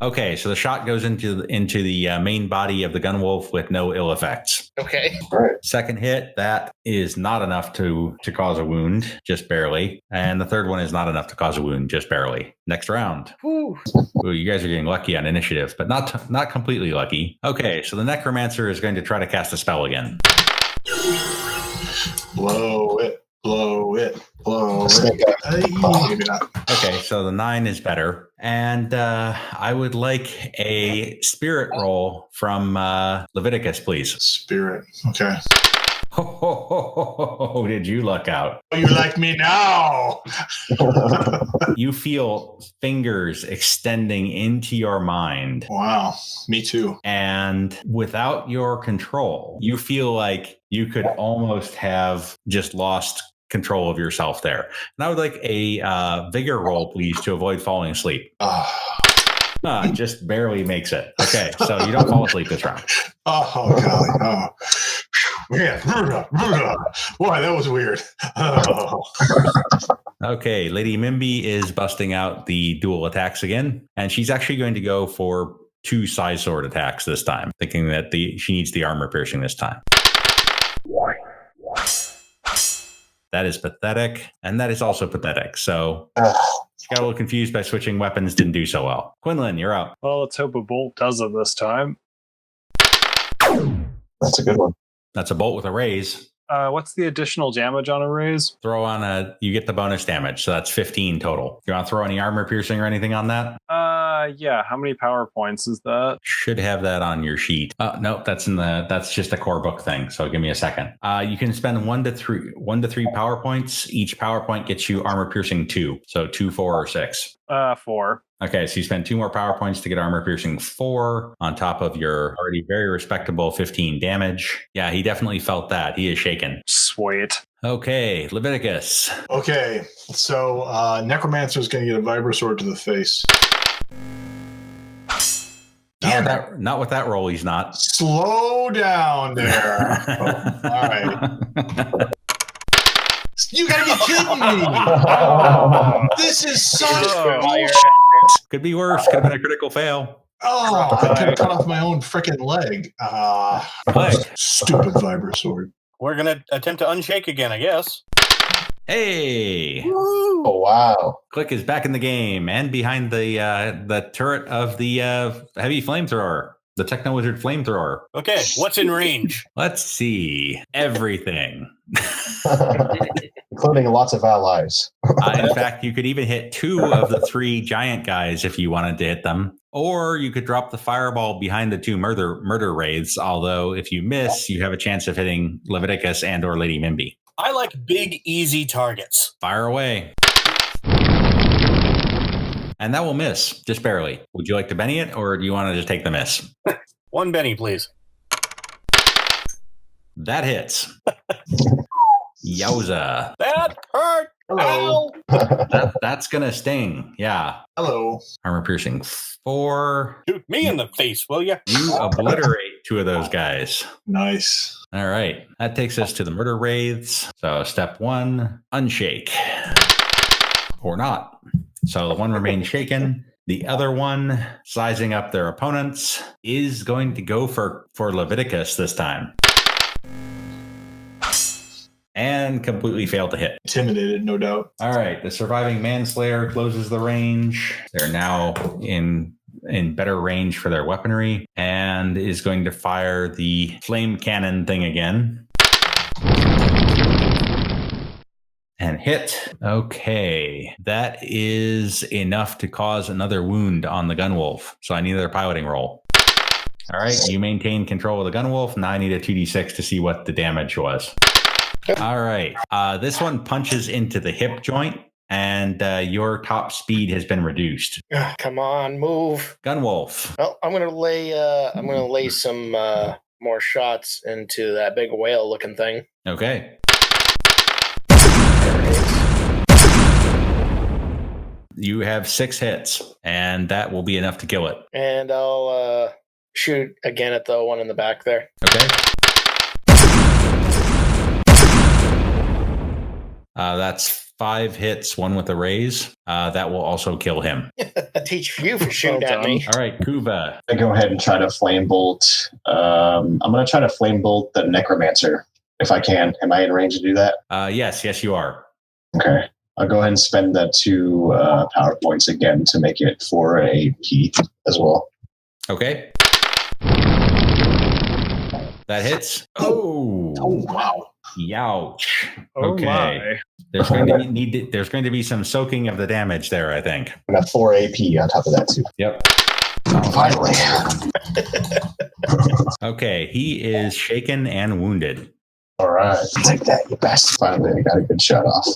Okay. So the shot goes into the main body of the Gunwolf with no ill effects. Okay. All right. Second hit, that is not enough to cause a wound, just barely. And the third one is not enough to cause a wound, just barely. Next round. Whew. Ooh, you guys are getting lucky on initiative, but not completely lucky. Okay. So the Necromancer is going to try to cast a spell again. Blow it, blow it, blow it. Maybe not. Okay, so the 9 is better. And I would like a spirit roll from Leviticus, please. Spirit. Okay. Oh, did you luck out? You like me now? You feel fingers extending into your mind. Wow, me too. And without your control, you feel like you could almost have just lost control of yourself there. And I would like a vigor roll, please, to avoid falling asleep. Just barely makes it. Okay, so you don't fall asleep this round. Oh, golly. Oh. Man, boy, that was weird. Oh. Okay, Lady Mimby is busting out the dual attacks again, and she's actually going to go for 2 side sword attacks this time, thinking that she needs the armor piercing this time. That is pathetic, and that is also pathetic. So she got a little confused by switching weapons, didn't do so well. Quinlan, you're up. Well, let's hope a bolt does it this time. That's a good one. That's a bolt with a raise. What's the additional damage on a raise? Throw on you get the bonus damage, so that's 15 total. You want to throw any armor piercing or anything on that? Yeah. How many PowerPoints is that? Should have that on your sheet. No, that's just a core book thing. So give me a second. You can spend 1 to 3 PowerPoints. Each PowerPoint gets you armor piercing 2. So 2, 4, or 6. 4. Okay, so you spend 2 more PowerPoints to get armor piercing 4 on top of your already very respectable 15 damage. Yeah, he definitely felt that. He is shaken. Sweet. Okay, Leviticus. Okay, so Necromancer is going to get a Vibrosword to the face. Not with that roll, he's not. Slow down there. All right. You gotta be kidding me! This is such bullshit. Could be worse. Could have been a critical fail. Oh, I could have cut off my own freaking leg. Stupid Vibrosword. We're going to attempt to unshake again, I guess. Hey! Oh, wow. Click is back in the game and behind the turret of the heavy flamethrower. The Techno Wizard flamethrower. Okay, what's in range? Let's see. Everything. Including lots of allies. In fact, you could even hit 2 of the 3 giant guys if you wanted to hit them. Or you could drop the fireball behind the 2 murder wraiths, although if you miss, you have a chance of hitting Leviticus and or Lady Mimby. I like big, easy targets. Fire away. And that will miss, just barely. Would you like to Benny it, or do you want to just take the miss? 1 Benny, please. That hits. Yowza. That hurt. Hello. That's going to sting. Yeah. Hello. Armor piercing 4. Shoot me in the face, will you? You obliterate 2 of those guys. Nice. All right. That takes us to the murder wraiths. So step 1, unshake. Or not. So the one remains shaken. The other one, sizing up their opponents, is going to go for Leviticus this time. And completely failed to hit. Intimidated, no doubt. All right. The surviving Manslayer closes the range. They're now in better range for their weaponry and is going to fire the flame cannon thing again. And hit. Okay. That is enough to cause another wound on the Gunwolf. So I need another piloting roll. All right. You maintain control of the Gunwolf. Now I need a 2d6 to see what the damage was. All right. This one punches into the hip joint, and your top speed has been reduced. Come on, move. Gunwolf. Well, I'm gonna lay some more shots into that big whale-looking thing. Okay. You have 6 hits, and that will be enough to kill it. And I'll shoot again at the one in the back there. Okay. That's 5 hits, 1 with a raise. That will also kill him. Teach you for shooting at me. All right, Kuva. I go ahead and try to flame bolt. I'm going to try to flame bolt the Necromancer if I can. Am I in range to do that? Yes, you are. Okay. I'll go ahead and spend the 2 power points again to make it 4 AP as well. Okay. That hits. Oh wow. Youch. Oh okay. my. There's going to be some soaking of the damage there, I think. I got 4 AP on top of that too. Yep. Finally. Okay, he is shaken and wounded. All right. Take that, you bastard. Finally, I got a good shot off.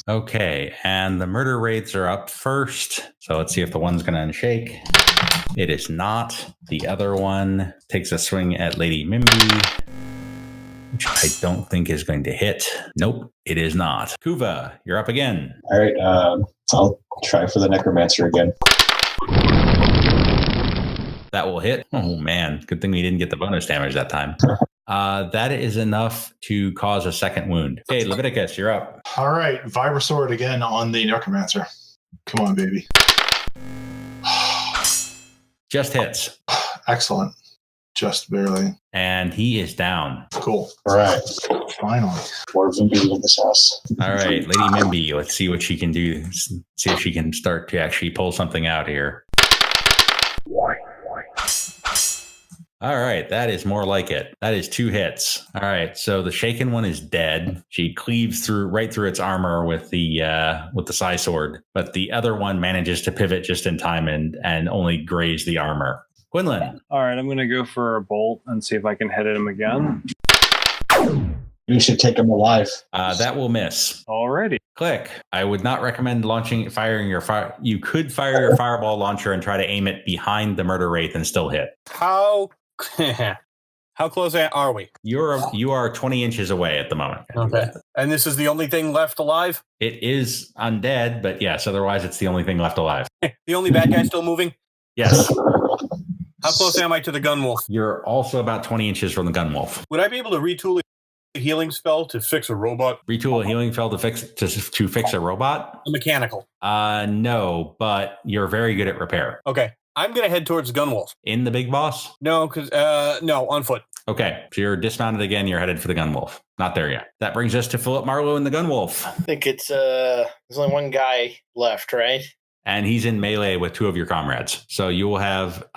Okay, and the murder wraiths are up first. So let's see if the one's going to unshake. It is not. The other one takes a swing at Lady Mimby, which I don't think is going to hit. Nope, it is not. Kuva, you're up again. All right, I'll try for the Necromancer again. That will hit. Oh, man. Good thing we didn't get the bonus damage that time. That is enough to cause a second wound. Okay, Leviticus, you're up. All right, Vibrosword again on the Necromancer. Come on, baby. Just hits. Excellent. Just barely. And he is down. Cool. All right. Finally. More voodoo in this house. All right, Lady Mimby, let's see what she can do. See if she can start to actually pull something out here. All right, that is more like it. That is 2 hits. All right, so the shaken one is dead. She cleaves right through its armor with the psi sword, but the other one manages to pivot just in time and only graze the armor. Quinlan. All right, I'm going to go for a bolt and see if I can hit him again. You should take him alive. That will miss. Alrighty. Click. I would not recommend firing your fire. You could fire your fireball launcher and try to aim it behind the murder wraith and still hit. How close are we? You are 20 inches away at the moment. Okay. And this is the only thing left alive? It is undead, but yes, otherwise it's the only thing left alive. The only bad guy still moving? Yes. How close am I to the gun wolf? You're also about 20 inches from the gun wolf. Would I be able to retool a healing spell to fix a robot? Retool a healing spell to fix a robot? Mechanical. No, but you're very good at repair. Okay. I'm going to head towards the gun wolf. In the big boss? No, on foot. Okay, so you're dismounted again. You're headed for the gun wolf. Not there yet. That brings us to Philip Marlowe and the gun wolf. I think there's only one guy left, right? And he's in melee with 2 of your comrades. So you will have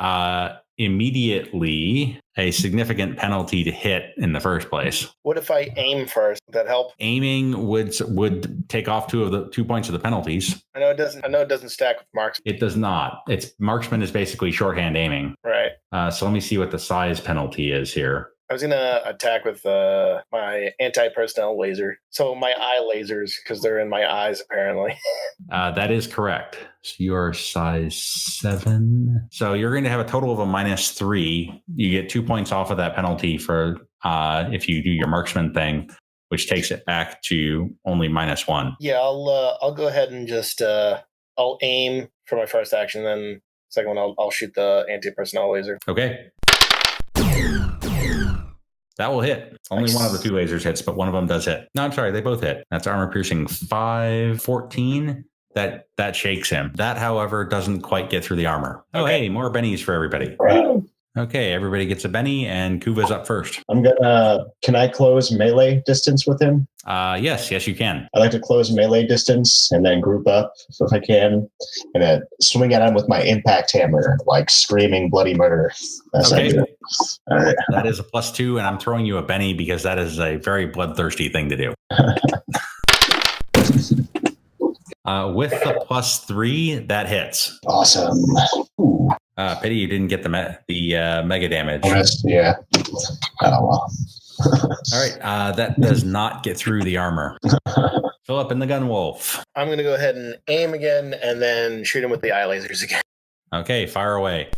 immediately a significant penalty to hit in the first place. What if I aim first? Would that help? Aiming would take off 2 points of the penalties. I know it doesn't stack with marksman. It does not. Marksman is basically shorthand aiming. Right. So let me see what the size penalty is here. I was going to attack with my anti-personnel laser. So my eye lasers, because they're in my eyes, apparently. That is correct. So you are size 7. So you're going to have a total of a -3. You get 2 points off of that penalty for if you do your marksman thing, which takes it back to only -1. Yeah, I'll go ahead and just I'll aim for my first action. Then second one, I'll shoot the anti-personnel laser. Okay. That will hit. Only one of the 2 lasers hits, but one of them does hit. No, I'm sorry. They both hit. That's armor piercing 514. That shakes him. That, however, doesn't quite get through the armor. Oh, hey, more bennies for everybody. Okay, everybody gets a Benny, and Kuva's up first. Can I close melee distance with him? Yes, you can. I like to close melee distance and then group up if I can, and then swing at him with my impact hammer, like screaming bloody murder. Okay. All right. That is a +2, and I'm throwing you a Benny because that is a very bloodthirsty thing to do. With the +3, that hits. Awesome. Pity you didn't get the mega damage. Yeah. Oh, well. All right. That does not get through the armor. Philip and the gun wolf. I'm going to go ahead and aim again and then shoot him with the eye lasers again. Okay, fire away.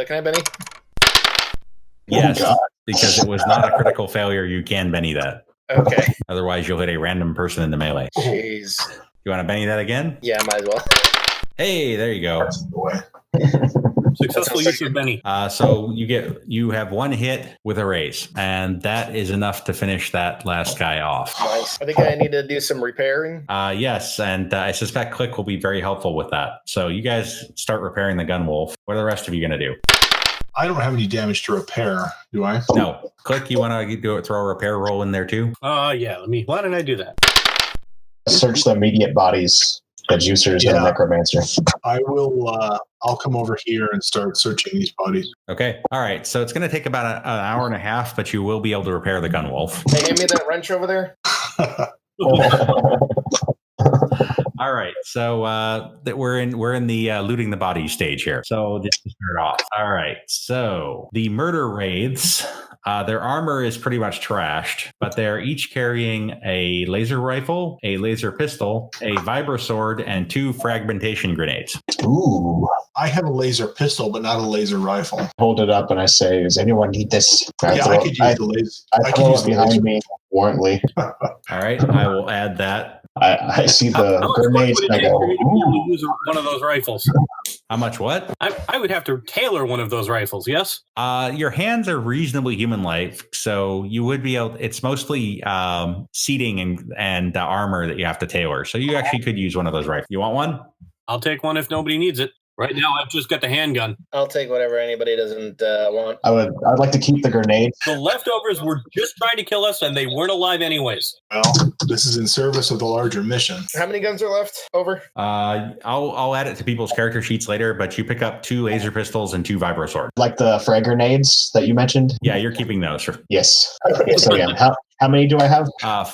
Can I Benny? Yes, because it was not a critical failure. You can Benny that. Okay. Otherwise, you'll hit a random person in the melee. Jeez. You want to Benny that again? Yeah, might as well. Hey, there you go. Successful use of Benny. So you have 1 hit with a raise, and that is enough to finish that last guy off. Nice. I think I need to do some repairing. Yes, and I suspect Click will be very helpful with that. So you guys start repairing the gun wolf. What are the rest of you going to do? I don't have any damage to repair, do I? No. Click, you want to throw a repair roll in there too? Yeah. Why don't I do that? Search the immediate bodies, the juicers and the necromancer. I will. I'll come over here and start searching these bodies. Okay. All right. So it's going to take about an hour and a half, but you will be able to repair the gun wolf. Hey, hand me that wrench over there. All right, so we're in the looting the body stage here. So just to start off. All right, so the murder wraiths, their armor is pretty much trashed, but they're each carrying a laser rifle, a laser pistol, a vibro sword, and 2 fragmentation grenades. Ooh. I have a laser pistol, but not a laser rifle. Hold it up and I say, does anyone need this? I could use the laser. I throw it behind me warrantly. All right, I will add that. I see the grenades and I go, use one of those rifles. How much what? I would have to tailor one of those rifles, yes? Your hands are reasonably human-like, so you would be able... It's mostly seating and armor that you have to tailor, so you actually could use one of those rifles. You want one? I'll take one if nobody needs it. Right now, I've just got the handgun. I'll take whatever anybody doesn't want. I'd like to keep the grenade. The leftovers were just trying to kill us, and they weren't alive anyways. Well, this is in service of the larger mission. How many guns are left? Over? I'll add it to people's character sheets later, but you pick up 2 laser pistols and 2 vibro swords. Like the frag grenades that you mentioned? Yeah, you're keeping those. Yes. So yeah, how many do I have?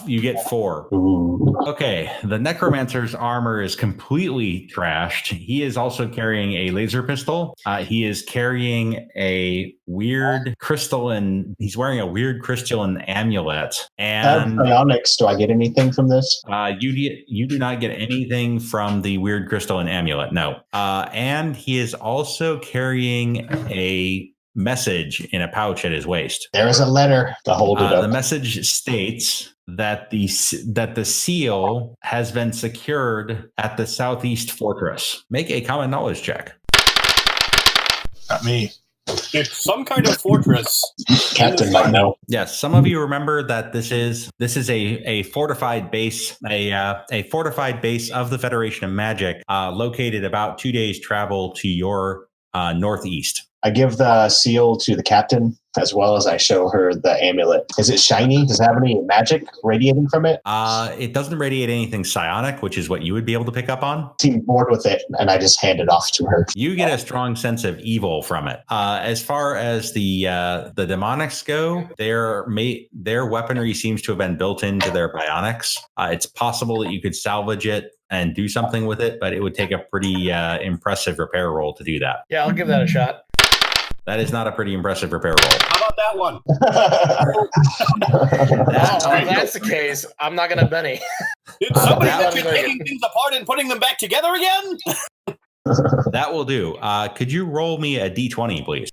You get 4. Ooh. Okay, the Necromancer's armor is completely trashed. He is also carrying a laser pistol. He is carrying a weird crystalline. He's wearing a weird crystalline amulet. And psionics. Do I get anything from this? You do not get anything from the weird crystalline amulet. No. And he is also carrying a message in a pouch at his waist. There is a letter to hold it up. The message states that the seal has been secured at the southeast fortress. Make a common knowledge check. Not me. It's some kind of fortress. Captain might know. Yes, some of you remember that this is a fortified base, a fortified base of the Federation of Magic, located about 2 days' travel to your northeast. I give the seal to the captain as well as I show her the amulet. Is it shiny? Does it have any magic radiating from it? It doesn't radiate anything psionic, which is what you would be able to pick up on. Seem bored with it, and I just hand it off to her. You get a strong sense of evil from it. As far as the demonics go, their weaponry seems to have been built into their bionics. It's possible that you could salvage it and do something with it, but it would take a pretty impressive repair roll to do that. Yeah, I'll give that a shot. That is not a pretty impressive repair roll. How about that one? If that's the case, I'm not going to Benny. Did somebody mention taking things apart and putting them back together again? That will do. Could you roll me a d20, please?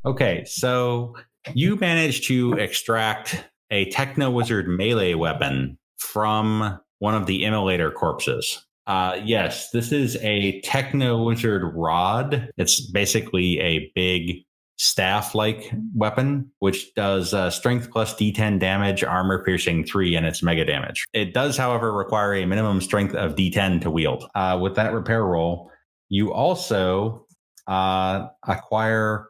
Okay, so you managed to extract a Techno-Wizard melee weapon from one of the immolator corpses. Yes, this is a Techno-Wizard rod. It's basically a big staff-like weapon, which does strength plus D10 damage, armor piercing 3, and it's mega damage. It does, however, require a minimum strength of D10 to wield. With that repair roll, you also acquire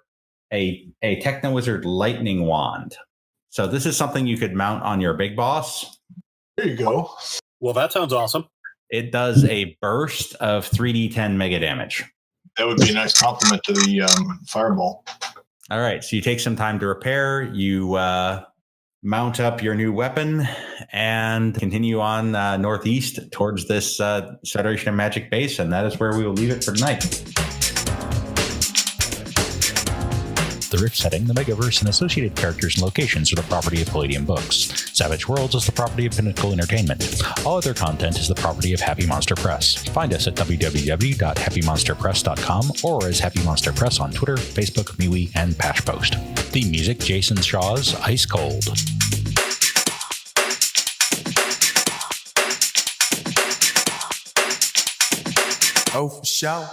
a Techno-Wizard lightning wand. So this is something you could mount on your big boss. There you go. Well, that sounds awesome. It does a burst of 3d10 mega damage. That would be a nice compliment to the fireball. All right, so you take some time to repair. You mount up your new weapon and continue on northeast towards this Federation of Magic base, and that is where we will leave it for tonight. The Rift setting, the Megaverse, and associated characters and locations are the property of Palladium Books. Savage Worlds is the property of Pinnacle Entertainment. All other content is the property of Happy Monster Press. Find us at www.happymonsterpress.com or as Happy Monster Press on Twitter, Facebook, MeWe, and Pashpost. Theme music, Jason Shaw's Ice Cold. Oh, for sure.